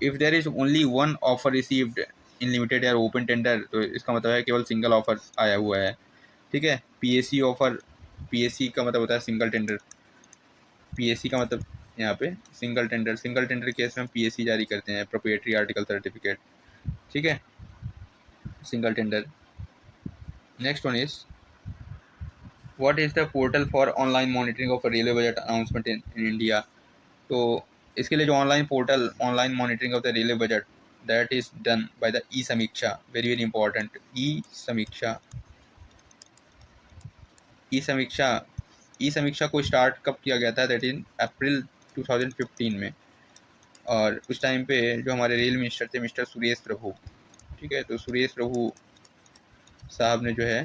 If there is only one offer received in limited या ओपन टेंडर, तो इसका मतलब है केवल सिंगल ऑफर आया हुआ है। ठीक है, पीएससी ऑफर, पीएससी का मतलब होता है सिंगल टेंडर, पीएससी का मतलब यहाँ पे single tender, single tender case में हम पीएससी जारी करते हैं, प्रोप्रिएटरी आर्टिकल सर्टिफिकेट। ठीक है, single tender. Next one is what is the portal for online monitoring of railway budget announcement in India? तो इसके लिए जो online portal, online monitoring of the railway budget, that is done by the E Samiksha, very very important, ई समीक्षा। ई समीक्षा, ई समीक्षा को start कब किया गया था? दैट इन अप्रैल 2015 में, और उस टाइम पे जो हमारे रेल मिनिस्टर थे मिस्टर सुरेश प्रभु। ठीक है, तो सुरेश प्रभु साहब ने जो है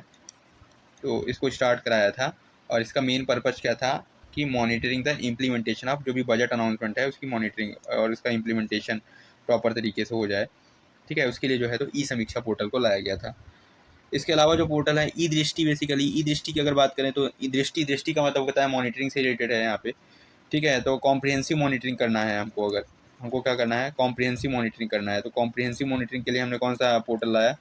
तो इसको स्टार्ट कराया था, और इसका मेन पर्पज़ क्या था कि मॉनिटरिंग द इम्प्लीमेंटेशन ऑफ जो भी बजट अनाउंसमेंट है उसकी मॉनिटरिंग और उसका इम्प्लीमेंटेशन प्रॉपर तरीके से हो जाए। ठीक है, उसके लिए जो है तो ई समीक्षा पोर्टल को लाया गया था। इसके अलावा जो पोर्टल है ई दृष्टि, बेसिकली ई दृष्टि की अगर बात करें तो ई दृष्टि, दृष्टि का मतलब होता है मॉनिटरिंग से रिलेटेड है यहाँ पे। ठीक है, तो कॉम्प्रिहेंसिव मॉनिटरिंग करना है हमको, अगर हमको क्या करना है, कॉम्प्रिहेंसिव मॉनिटरिंग करना है, तो कॉम्प्रिहेंसिव मॉनिटरिंग के लिए हमने कौन सा पोर्टल लाया?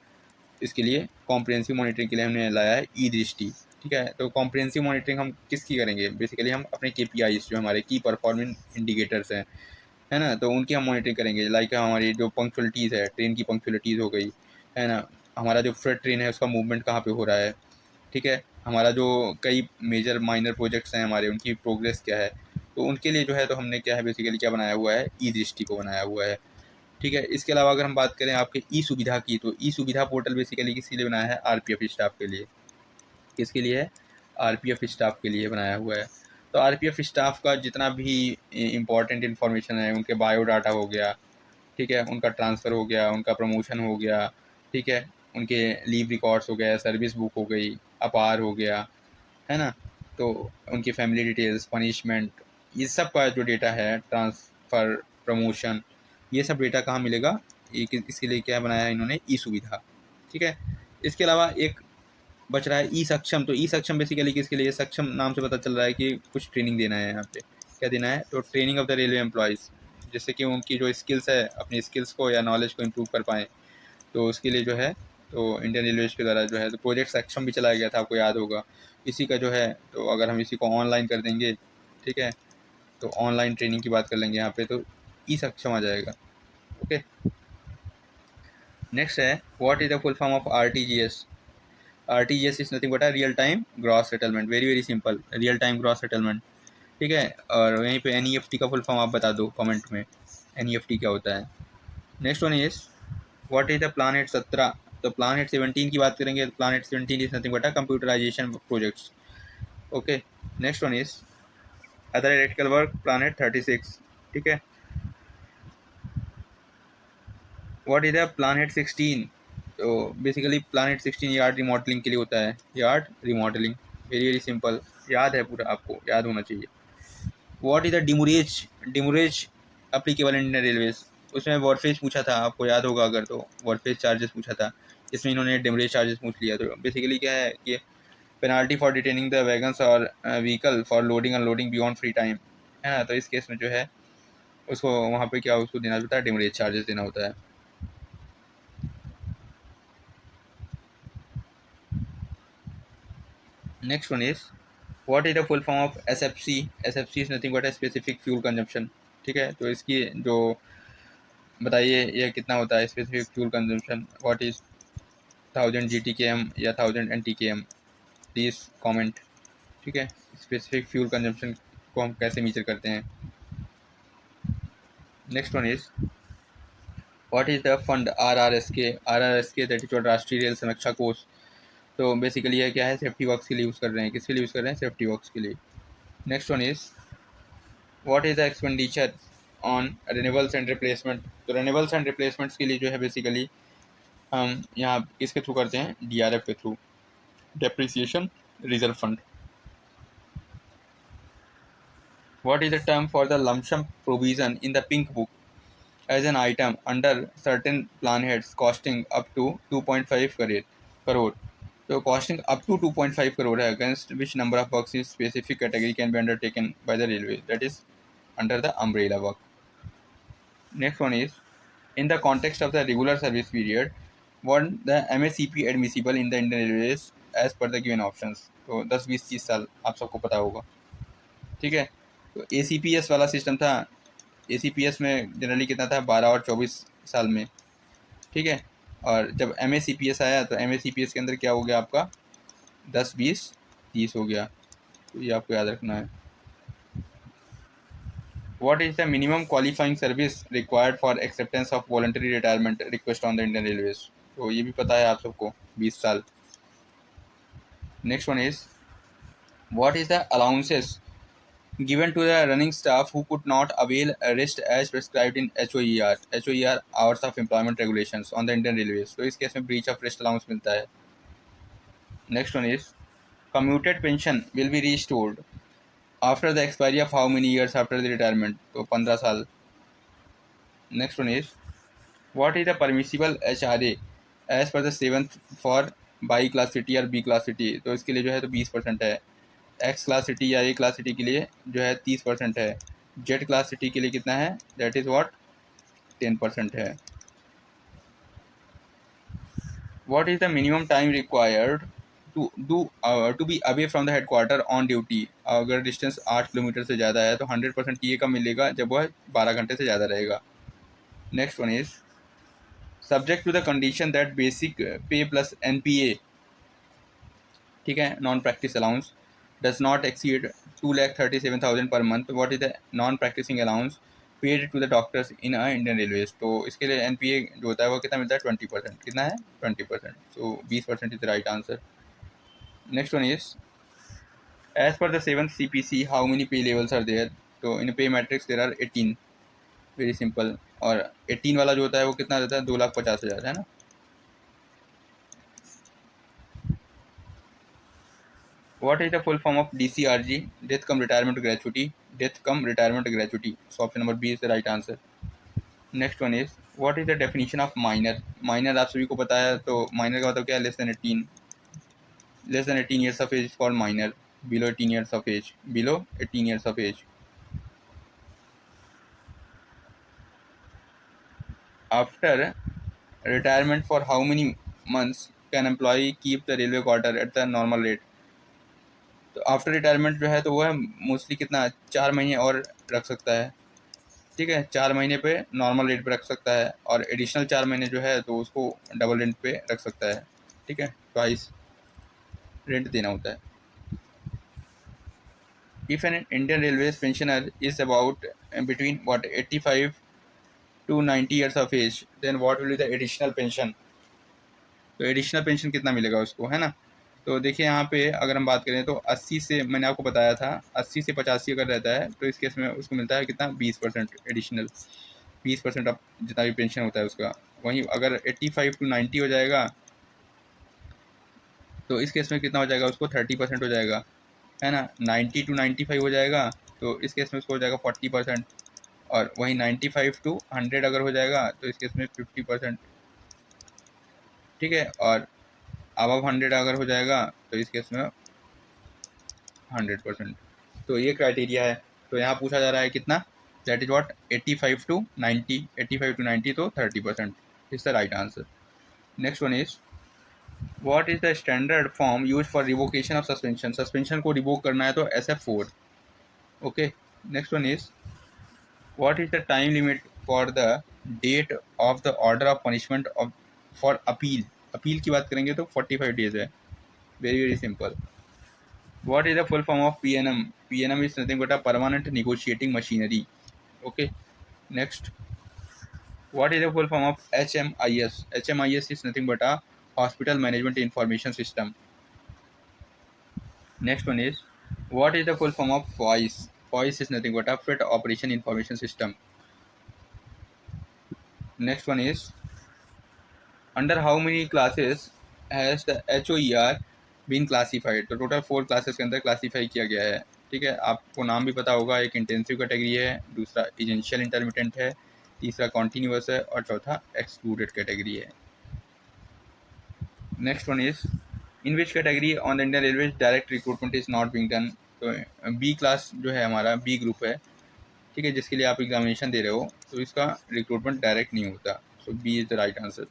इसके लिए कॉम्प्रिहेंसिव मॉनिटरिंग के लिए हमने लाया है ई दृष्टि। ठीक है, तो कॉम्प्रिहेंसिव मॉनिटरिंग हम किसकी करेंगे? बेसिकली हम अपने KPIs जो हमारे की परफॉर्मेंस इंडिकेटर्स हैं, है ना, तो उनकी हम मॉनिटरिंग करेंगे। लाइक हमारी जो पंक्चुअलिटीज़ है, ट्रेन की पंक्चुअलिटीज़ हो गई, है ना, हमारा जो फ्रेट ट्रेन है उसका मूवमेंट कहाँ पे हो रहा है। ठीक है, हमारा जो कई मेजर माइनर प्रोजेक्ट्स हैं हमारे, उनकी प्रोग्रेस क्या है, तो उनके लिए जो है तो हमने क्या है बेसिकली क्या बनाया हुआ है, ई दृष्टि को बनाया हुआ है। ठीक है, इसके अलावा अगर हम बात करें आपके ई सुविधा की, तो ई सुविधा पोर्टल बेसिकली किसके लिए बनाया है? RPF स्टाफ के लिए। किसके लिए है? RPF स्टाफ के लिए बनाया हुआ है। तो RPF स्टाफ का जितना भी इम्पोर्टेंट इन्फॉर्मेशन है, उनके बायोडाटा हो गया, ठीक है, उनका ट्रांसफ़र हो गया, उनका प्रमोशन हो गया, ठीक है, उनके लीव रिकॉर्ड्स हो गए, सर्विस बुक हो गई, अपार हो गया, है ना, तो उनकी फैमिली डिटेल्स, पनिशमेंट, ये सब का जो डेटा है, ट्रांसफ़र, प्रमोशन, ये सब डेटा कहाँ मिलेगा? इसके लिए क्या बनाया है इन्होंने? ई सुविधा। ठीक है, इसके अलावा एक बच रहा है ई सक्षम। तो ई सक्षम बेसिकली किसके लिए? सक्षम नाम से पता चल रहा है कि कुछ ट्रेनिंग देना है यहाँ पे। क्या देना है? तो training of the railway employees, जिससे कि उनकी जो स्किल्स है अपनी स्किल्स को या नॉलेज को इम्प्रूव कर पाएँ। तो उसके लिए जो है तो इंडियन रेलवेज के द्वारा जो है तो प्रोजेक्ट सक्षम भी चलाया गया था, आपको याद होगा। इसी का जो है तो अगर हम इसी को ऑनलाइन कर देंगे, ठीक है, तो ऑनलाइन ट्रेनिंग की बात कर लेंगे यहाँ पे, तो ई सक्षम आ जाएगा। ओके, नेक्स्ट है what is the full form of RTGS? RTGS is nothing but a real time gross settlement, very very simple, real time gross settlement. ठीक है, और वहीं पे NEFT का फुल फॉर्म आप बता दो कमेंट में, NEFT क्या होता है। Next one is what is the plan head 17? तो प्लानेट 17 की बात करेंगे, तो plan head 17 is nothing but a computerisation projects. Okay, next one is other electrical work, plan head 36। ठीक है, व्हाट इज द प्लानेट 16? तो बेसिकली प्लानेट 16 यार्ड रिमॉडलिंग के लिए होता है, yard remodelling, very very simple, याद है पूरा, आपको याद होना चाहिए। What is the demurrage? Demurrage applicable in Indian railways, उसमें वॉरफेज पूछा था, आपको याद होगा अगर, तो वॉरफेज चार्जेस पूछा था, इसमें इन्होंने डिमोरेज चार्जेस पूछ लिया। तो बेसिकली क्या है कि penalty for detaining the wagons और vehicle for loading unloading beyond free time, है ना, तो इस केस में जो है उसको वहाँ पे क्या उसको देना होता है, डिमोरेज चार्जेस देना होता है। Next one is what is the full form of SFC? SFC is nothing but a specific fuel consumption. ठीक है, तो इसकी जो बताइए यह कितना होता है specific fuel consumption? What is 1000 GTKM या 1000 NTKM? Please comment. ठीक है, स्पेसिफिक फ्यूल कंजम्पशन को हम कैसे मीजर करते हैं। Next one is what is the fund RRSK? RRSK that is राष्ट्रीय रेल संरक्षा कोष। तो बेसिकली ये क्या है, सेफ्टी वर्क्स के लिए यूज़ कर रहे हैं, किसके लिए यूज़ कर रहे हैं? सेफ्टी वर्क्स के लिए। Next one is what is the expenditure? On renewals and replacement. तो रिन्यूअल्स एंड रिप्लेसमेंट्स के लिए जो है बेसिकली हम यहाँ किसके थ्रू करते हैं, DRF के through, depreciation reserve fund. What is the term for the lump sum provision in the pink book as an item under certain plan heads costing up to 2.5 crore. तो कॉस्टिंग अप टू 2.5 crore है, against which number of works is specific category can be undertaken by the railway, that is under the umbrella work. Next one is in the context of the regular service period, what the MACP admissible in the Indian Railways as per the given options। तो 10 20 30 साल आप सबको पता होगा, ठीक है। तो ACPS वाला सिस्टम था, ACPS में जनरली कितना था, 12 और 24 साल में, ठीक है। और जब MACPS आया तो MACPS के अंदर क्या हो गया आपका, 10 20 30 हो गया। तो ये आपको याद रखना है। What is the minimum qualifying service required for acceptance of voluntary retirement request on the Indian Railways? तो ये भी पता है आप सबको, 20 साल। Next one is what is the allowances given to the running staff who could not avail a rest as prescribed in HOER hours of employment regulations on the Indian Railways। तो इस केस में breach of rest allowance मिलता है। Next one is commuted pension will be restored after the expiry of how many years after the retirement? तो 15 साल। Next one is what is the permissible HRA as per the 7th for by class city और B class city? तो इसके लिए जो है तो 20% है। एक्स क्लास सिटी या ए क्लास सिटी के लिए जो है 30% है। जेड क्लास सिटी के लिए कितना है, दैट इज़ व्हाट 10% है। What is the minimum time required to be away from the headquarter on duty? अगर डिस्टेंस 8 किलोमीटर से ज़्यादा है तो 100% टीए का मिलेगा जब वह 12 घंटे से ज़्यादा रहेगा। Next one is subject to the condition that basic pay plus NPA, ठीक है, non practice allowance does not exceed 2,37,000 per month. What is the non practising allowance paid to the doctors in Indian railways? तो इसके लिए NPA जो होता है वो कितना मिलता है, 20%। कितना है, 20%। So 20% is the right answer. Next one is as per the 7th CPC how many pay levels are there? तो in pay matrix there are 18, very simple. और 18 वाला जो होता है वो कितना रहता है, 2,50,000, है ना। What is the full form of DCRG? Death cum retirement gratuity. Death cum retirement gratuity. So option number B is the right answer. Next one is what is the definition of minor? Minor आप सभी को पता है, तो minor का मतलब क्या है, less than 18, less than 18 years of age is called minor. Below 18 years of age, below 18 years of age. After retirement for how many months can employee keep the railway quarter at the normal rate? तो after retirement जो है तो वो है mostly कितना, 4 महीने और रख सकता है, ठीक है। 4 महीने पे नॉर्मल रेट पे रख सकता है और एडिशनल 4 महीने जो है तो उसको डबल रेंट पे रख सकता है, ठीक है, ट्वाइस रेंट देना होता है। If an Indian railways pensioner is about between what 85 to 90 years of age, then what will be the additional pension? तो एडिशनल पेंशन कितना मिलेगा उसको, है ना। तो देखिए यहाँ पे अगर हम बात करें तो 80 से, मैंने आपको बताया था 80 से 85 अगर रहता है तो इस केस में उसको मिलता है कितना, 20% एडिशनल, 20% ऑफ जितना भी पेंशन होता है उसका। वहीं अगर 85 to 90 हो जाएगा तो इस केस में कितना हो जाएगा, उसको 30% हो जाएगा, है ना। 90 to 95 हो जाएगा तो इस केस में उसको हो जाएगा 40%। और वहीं 95 to 100 अगर हो जाएगा तो इस केस में 50%, ठीक है। और अबव 100 अगर हो जाएगा तो इस केस में 100%। तो ये क्राइटेरिया है। तो यहाँ पूछा जा रहा है कितना, that is what 85 to 90, 85 to 90 तो 30% is the right answer. Next one is what is the standard form use for revocation of suspension? Suspension को रिवोक करना है तो SF4, okay. Next one is what is the time limit for the date of the order of punishment of for appeal? Appeal की बात करेंगे तो 45 days है, very very simple. What is the full form of PNM? PNM is nothing but a permanent negotiating machinery. Okay. Next, what is the full form of HMIS? HMIS is nothing but a hospital management information system. Next one is what is the full form of FOIS? FOIS is nothing but a freight operation information system. Next one is under how many classes has the HOER been classified. तो टोटल 4 classes के अंदर classify किया गया है। ठीक है, आपको नाम भी पता होगा, एक इंटेंसिव कैटेगरी है, दूसरा इनिशियल इंटरमिटेंट है, तीसरा कॉन्टीन्यूअस है और चौथा एक्सक्लूडेड कैटेगरी है। Next one is in which category on the Indian railway direct recruitment is not being done. तो बी क्लास जो है हमारा बी ग्रुप है, ठीक है, जिसके लिए आप एग्जामिनेशन दे रहे हो, तो इसका रिक्रूटमेंट डायरेक्ट नहीं होता। So B is the right answer.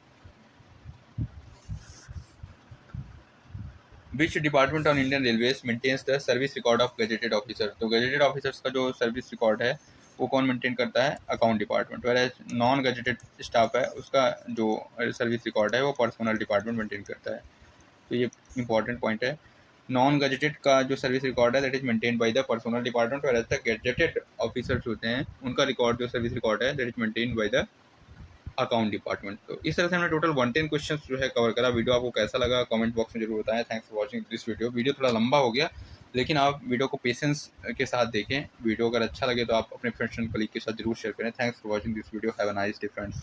Which department on Indian railways maintains the service record of gazetted officer. तो गजेटेड ऑफिसर्स का जो सर्विस रिकॉर्ड है वो कौन मेंटेन करता है? Account department. वैसे नॉन गजेटेड स्टाफ है उसका जो सर्विस रिकॉर्ड है वो पर्सनल डिपार्टमेंट मेंटेन करता है। तो ये इंपॉर्टेंट पॉइंट है। नॉन गजेटेड का जो सर्विस रिकॉर्ड है that is maintain by the personal department, और द गजेटेड ऑफिसर्स होते हैं उनका रिकॉर्ड जो सर्विस रिकॉर्ड है that is maintain by the account department. तो इस तरह से हमने टोटल 110 क्वेश्चन जो है कवर करा। वीडियो आपको कैसा लगा कमेंट बॉक्स में जरूर बताएं। Thanks for watching this video. Video थोड़ा लंबा हो गया, लेकिन आप वीडियो को पेशेंस के साथ देखें। वीडियो अगर अच्छा लगे तो आप अपने फ्रेंड्स एंड कलीग के साथ जरूर शेयर करें। Thanks for watching this video. Have a nice day friends.